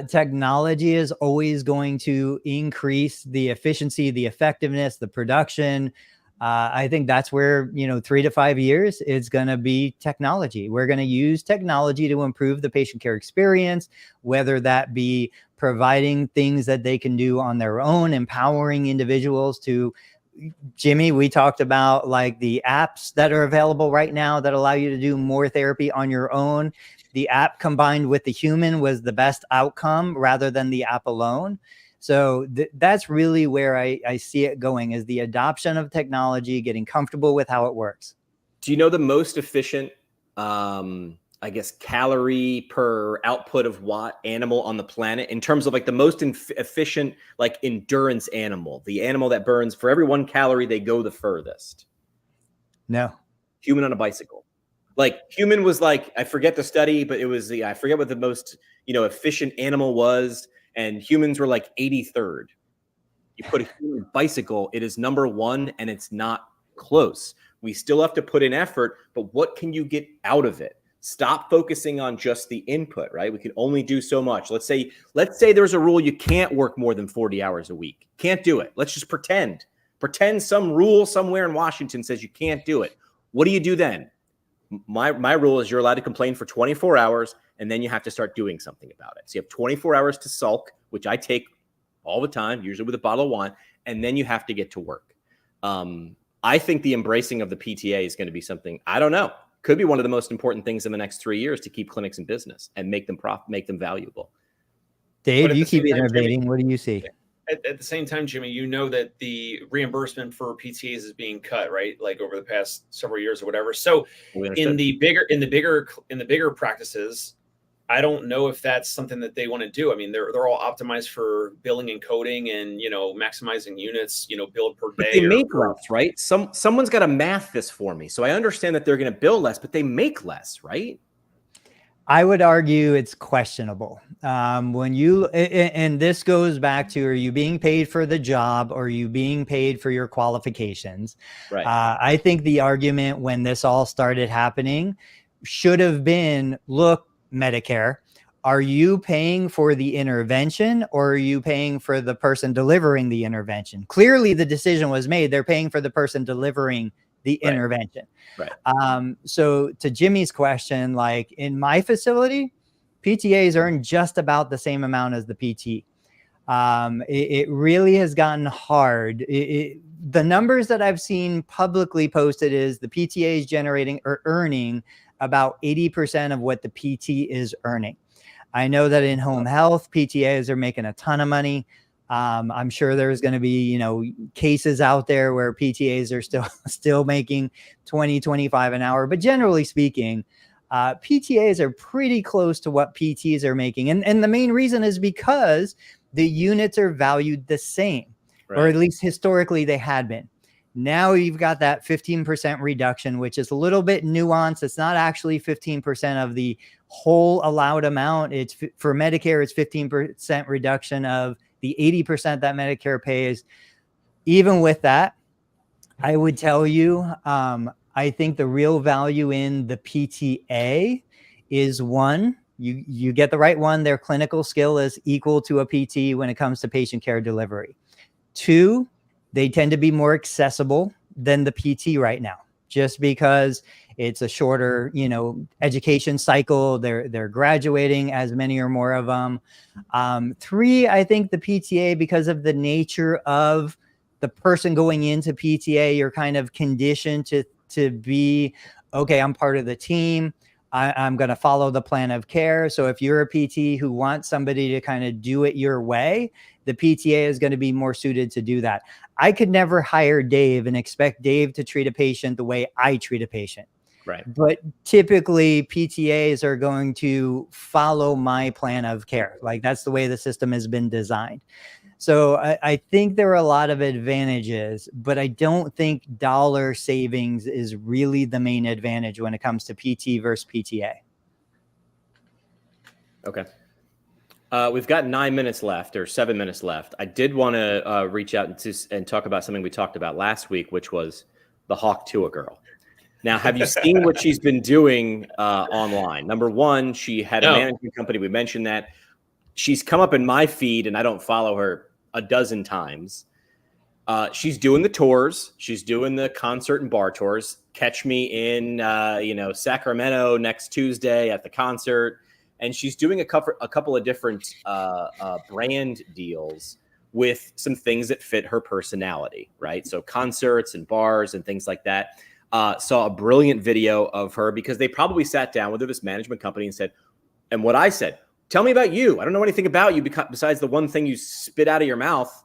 Speaker 3: Technology is always going to increase the efficiency, the effectiveness, the production. I think that's where, 3 to 5 years, it's going to be technology. We're going to use technology to improve the patient care experience, whether that be providing things that they can do on their own, empowering individuals to, Jimmy, we talked about like the apps that are available right now that allow you to do more therapy on your own. The app combined with the human was the best outcome rather than the app alone. So that's really where I see it going, is the adoption of technology, getting comfortable with how it works.
Speaker 1: Do you know the most efficient, calorie per output of watt animal on the planet in terms of like the most efficient, like endurance animal, the animal that burns for every 1 calorie, they go the furthest?
Speaker 3: No.
Speaker 1: Human on a bicycle. Like human was like, I forget the study, but it was I forget what the most, efficient animal was. And humans were like 83rd. You put a human bicycle, it is number 1 and it's not close. We still have to put in effort, but what can you get out of it? Stop focusing on just the input, right? We can only do so much. Let's say there's a rule you can't work more than 40 hours a week. Can't do it. Let's just pretend some rule somewhere in Washington says you can't do it. What do you do then? My rule is you're allowed to complain for 24 hours, and then you have to start doing something about it. So you have 24 hours to sulk, which I take all the time, usually with a bottle of wine, and then you have to get to work. I think the embracing of the PTA is going to be something, I don't know, could be one of the most important things in the next 3 years to keep clinics in business and make them valuable.
Speaker 3: Dave, you keep innovating. What do you see?
Speaker 2: At the same time, Jimmy, you know that the reimbursement for PTAs is being cut, right? Like over the past several years or whatever. So in the bigger practices, I don't know if that's something that they want to do. I mean, they're all optimized for billing and coding and, maximizing units, billed per day.
Speaker 1: But they make less, right? Someone's got to math this for me. So I understand that they're going to bill less, but they make less, right?
Speaker 3: I would argue it's questionable. When you, and this goes back to, are you being paid for the job or are you being paid for your qualifications?
Speaker 1: Right.
Speaker 3: I think the argument when this all started happening should have been, look, Medicare, are you paying for the intervention or are you paying for the person delivering the intervention? Clearly the decision was made. They're paying for the person delivering the intervention.
Speaker 1: Right.
Speaker 3: So to Jimmy's question, like in my facility, PTAs earn just about the same amount as the PT. It really has gotten hard. The numbers that I've seen publicly posted is the PTA is generating or earning about 80% of what the PT is earning. I know that in home health, PTAs are making a ton of money. I'm sure there's going to be, cases out there where PTAs are still making 20, 25 an hour. But generally speaking, PTAs are pretty close to what PTs are making. And the main reason is because the units are valued the same, or at least historically they had been. Now you've got that 15% reduction, which is a little bit nuanced. It's not actually 15% of the whole allowed amount. It's for Medicare, it's 15% reduction of the 80% that Medicare pays. Even with that, I would tell you, I think the real value in the PTA is one, you get the right one. Their clinical skill is equal to a PT when it comes to patient care delivery. Two, they tend to be more accessible than the PT right now, just because it's a shorter, education cycle. They're graduating as many or more of them. Three, I think the PTA, because of the nature of the person going into PTA, you're kind of conditioned to be, okay, I'm part of the team. I'm going to follow the plan of care. So if you're a PT who wants somebody to kind of do it your way, the PTA is going to be more suited to do that. I could never hire Dave and expect Dave to treat a patient the way I treat a patient.
Speaker 1: Right.
Speaker 3: But typically PTAs are going to follow my plan of care. Like that's the way the system has been designed. So I think there are a lot of advantages, but I don't think dollar savings is really the main advantage when it comes to PT versus PTA.
Speaker 1: Okay. We've got 9 minutes left or 7 minutes left. I did want to reach out and talk about something we talked about last week, which was the Hawk Tuah girl. Now, have you seen what she's been doing online? Number one, she had a management company. We mentioned that. She's come up in my feed, and I don't follow her a dozen times. She's doing the tours. She's doing the concert and bar tours. Catch me in, Sacramento next Tuesday at the concert. And she's doing a couple of different brand deals with some things that fit her personality, right? So concerts and bars and things like that. Saw a brilliant video of her because they probably sat down with her, this management company, and said, and what I said, tell me about you. I don't know anything about you besides the one thing you spit out of your mouth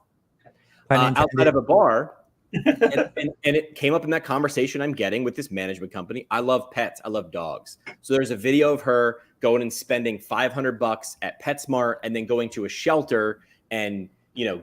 Speaker 1: outside of a bar. and it came up in that conversation I'm getting with this management company. I love pets. I love dogs. So there's a video of her going and spending $500 at PetSmart and then going to a shelter and,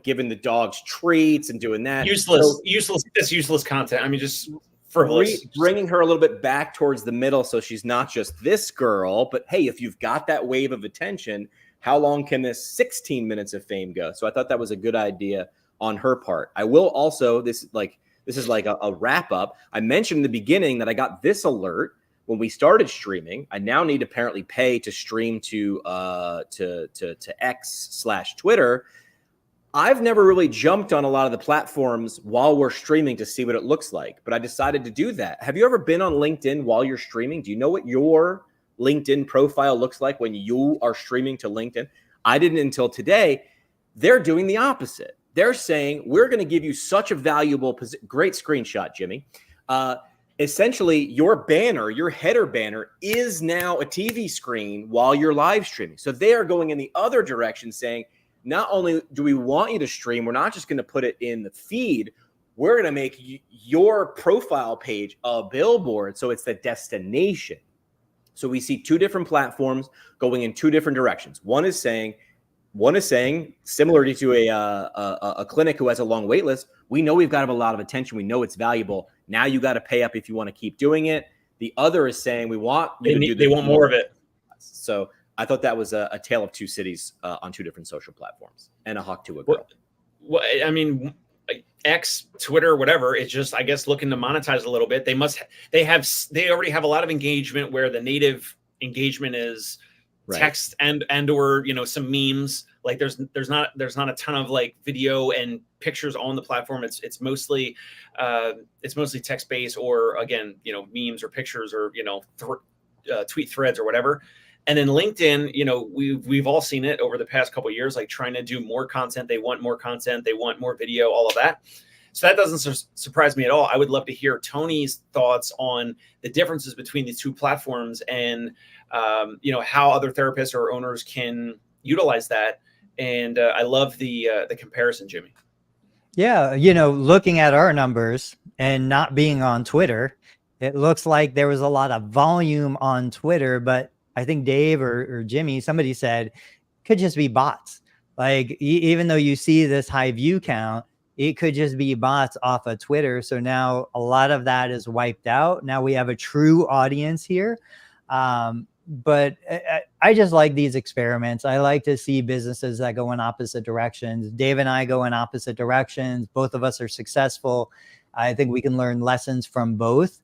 Speaker 1: giving the dogs treats and doing that.
Speaker 2: Useless content. I mean, just frivolous.
Speaker 1: Bringing her a little bit back towards the middle. So she's not just this girl, but hey, if you've got that wave of attention, how long can this 16 minutes of fame go? So I thought that was a good idea on her part. I will also, this is like a wrap up. I mentioned in the beginning that I got this alert when we started streaming, I now need to apparently pay to stream to X/Twitter. I've never really jumped on a lot of the platforms while we're streaming to see what it looks like, but I decided to do that. Have you ever been on LinkedIn while you're streaming? Do you know what your LinkedIn profile looks like when you are streaming to LinkedIn? I didn't until today. They're doing the opposite. They're saying, we're going to give you such a valuable great screenshot, Jimmy. Essentially, your banner, your header banner is now a TV screen while you're live streaming. So they are going in the other direction saying, not only do we want you to stream, we're not just going to put it in the feed. We're going to make your profile page a billboard. So it's the destination. So we see two different platforms going in two different directions. One is saying, similarly to a clinic who has a long wait list, we know we've got a lot of attention. We know it's valuable. Now you got to pay up if you want to keep doing it. The other is saying, we want you to do this.
Speaker 2: They want more of it.
Speaker 1: So I thought that was a tale of two cities on two different social platforms, and a hawk to a girl.
Speaker 2: Well, I mean, X, Twitter, whatever. It's just, I guess, looking to monetize a little bit. They already have a lot of engagement where the native engagement is text and or some memes. Like there's not a ton of like video and pictures on the platform. It's mostly text based, or again memes or pictures, or tweet threads or whatever. And then LinkedIn, we've all seen it over the past couple of years, like trying to do more content. They want more content. They want more video, all of that. So that doesn't surprise me at all. I would love to hear Tony's thoughts on the differences between the two platforms, and how other therapists or owners can utilize that. And I love the comparison, Jimmy.
Speaker 3: Yeah, looking at our numbers and not being on Twitter, it looks like there was a lot of volume on Twitter, but I think Dave or Jimmy, somebody said, could just be bots. Like even though you see this high view count, it could just be bots off of Twitter. So now a lot of that is wiped out. Now we have a true audience here. But I just like these experiments. I like to see businesses that go in opposite directions. Dave and I go in opposite directions. Both of us are successful. I think we can learn lessons from both.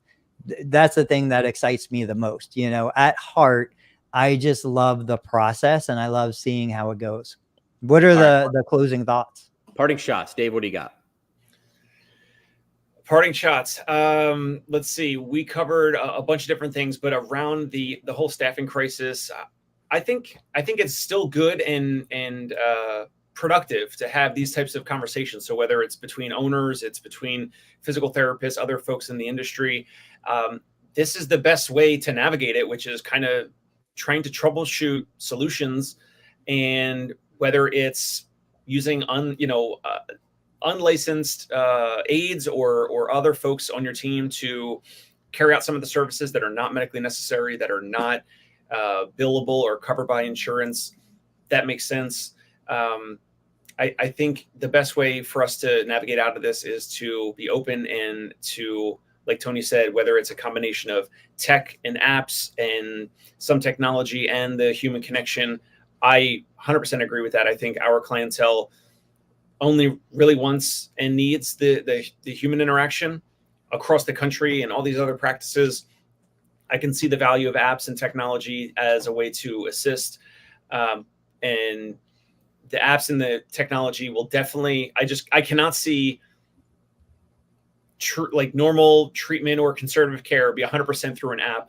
Speaker 3: That's the thing that excites me the most. At heart, I just love the process, and I love seeing how it goes. What are the closing thoughts?
Speaker 1: Parting shots. Dave, what do you got?
Speaker 2: Parting shots. Let's see. We covered a bunch of different things, but around the whole staffing crisis, I think it's still good and productive to have these types of conversations. So whether it's between owners, it's between physical therapists, other folks in the industry, this is the best way to navigate it, which is kind of trying to troubleshoot solutions, and whether it's using unlicensed aides or other folks on your team to carry out some of the services that are not medically necessary, that are not billable or covered by insurance. That makes sense. I think the best way for us to navigate out of this is to be open and to, like Tony said, whether it's a combination of tech and apps and some technology and the human connection. I 100% agree with that. I think our clientele only really wants and needs the human interaction across the country, and all these other practices. I can see the value of apps and technology as a way to assist. And the apps and the technology will definitely, I cannot see like normal treatment or conservative care be 100% through an app.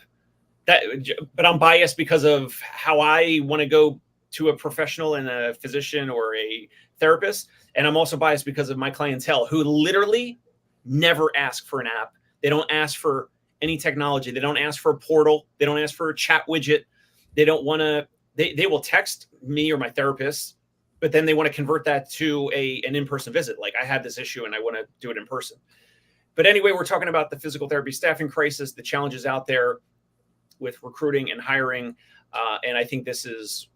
Speaker 2: But I'm biased because of how I want to go to a professional and a physician or a therapist. And I'm also biased because of my clientele, who literally never ask for an app. They don't ask for any technology. They don't ask for a portal. They don't ask for a chat widget. They don't want to, they will text me or my therapist, but then they want to convert that to an in-person visit. Like, I have this issue and I want to do it in person. But anyway, we're talking about the physical therapy staffing crisis, the challenges out there with recruiting and hiring. And I think this is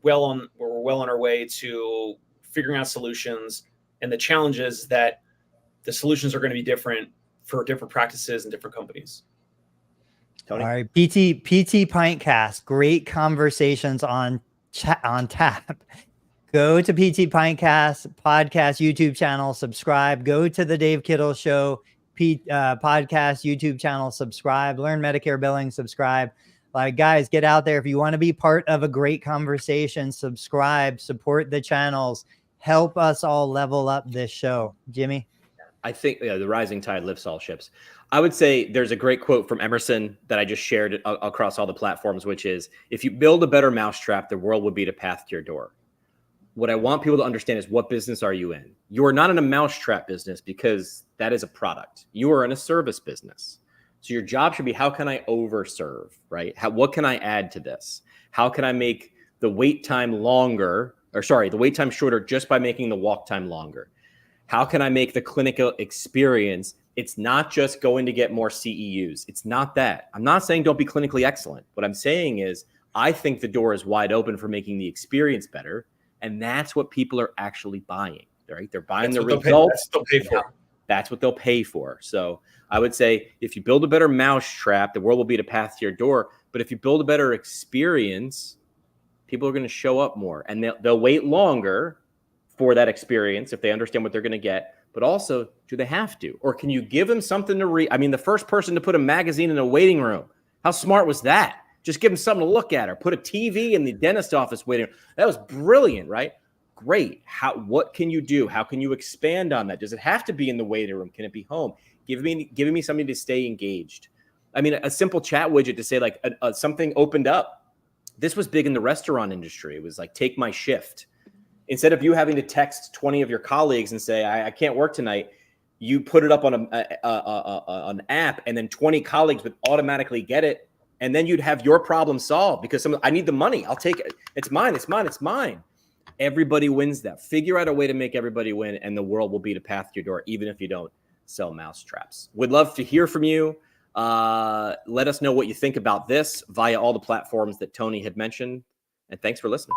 Speaker 2: we're well on our way to figuring out solutions, and the challenges that the solutions are going to be different for different practices and different companies.
Speaker 3: Tony? All right. PT Pintcast, great conversations on tap. Go to PT Pintcast podcast YouTube channel, subscribe, go to the Dave Kittle Show podcast, YouTube channel, subscribe, learn Medicare billing, subscribe. Like, guys, get out there. If you want to be part of a great conversation, subscribe, support the channels, help us all level up this show. Jimmy?
Speaker 1: I think the rising tide lifts all ships. I would say there's a great quote from Emerson that I just shared across all the platforms, which is, if you build a better mousetrap, the world would be the path to your door. What I want people to understand is, what business are you in? You are not in a mousetrap business, because that is a product. You are in a service business. So your job should be, how can I overserve, right? What can I add to this? How can I make the wait time longer, the wait time shorter just by making the walk time longer? How can I make the clinical experience? It's not just going to get more CEUs. It's not that. I'm not saying don't be clinically excellent. What I'm saying is, I think the door is wide open for making the experience better. And that's what people are actually buying, right? They're buying the results. That's what they'll pay for. So I would say, if you build a better mousetrap, the world will be the path to your door. But if you build a better experience, people are going to show up more, and they'll wait longer for that experience if they understand what they're going to get. But also, do they have to? Or can you give them something to read? I mean, the first person to put a magazine in a waiting room, how smart was that? Just give them something to look at, or put a TV in the dentist office waiting room. That was brilliant, right? Great. What can you do? How can you expand on that? Does it have to be in the waiting room? Can it be home? Giving me something to stay engaged. I mean, a simple chat widget to say, like, something opened up. This was big in the restaurant industry. It was like, take my shift. Instead of you having to text 20 of your colleagues and say, I can't work tonight, you put it up on an app, and then 20 colleagues would automatically get it. And then you'd have your problem solved, because I need the money. I'll take it. It's mine. It's mine. It's mine. Everybody wins that. Figure out a way to make everybody win, and the world will be the path to your door, even if you don't sell mousetraps. Would love to hear from you. Let us know what you think about this via all the platforms that Tony had mentioned. And thanks for listening.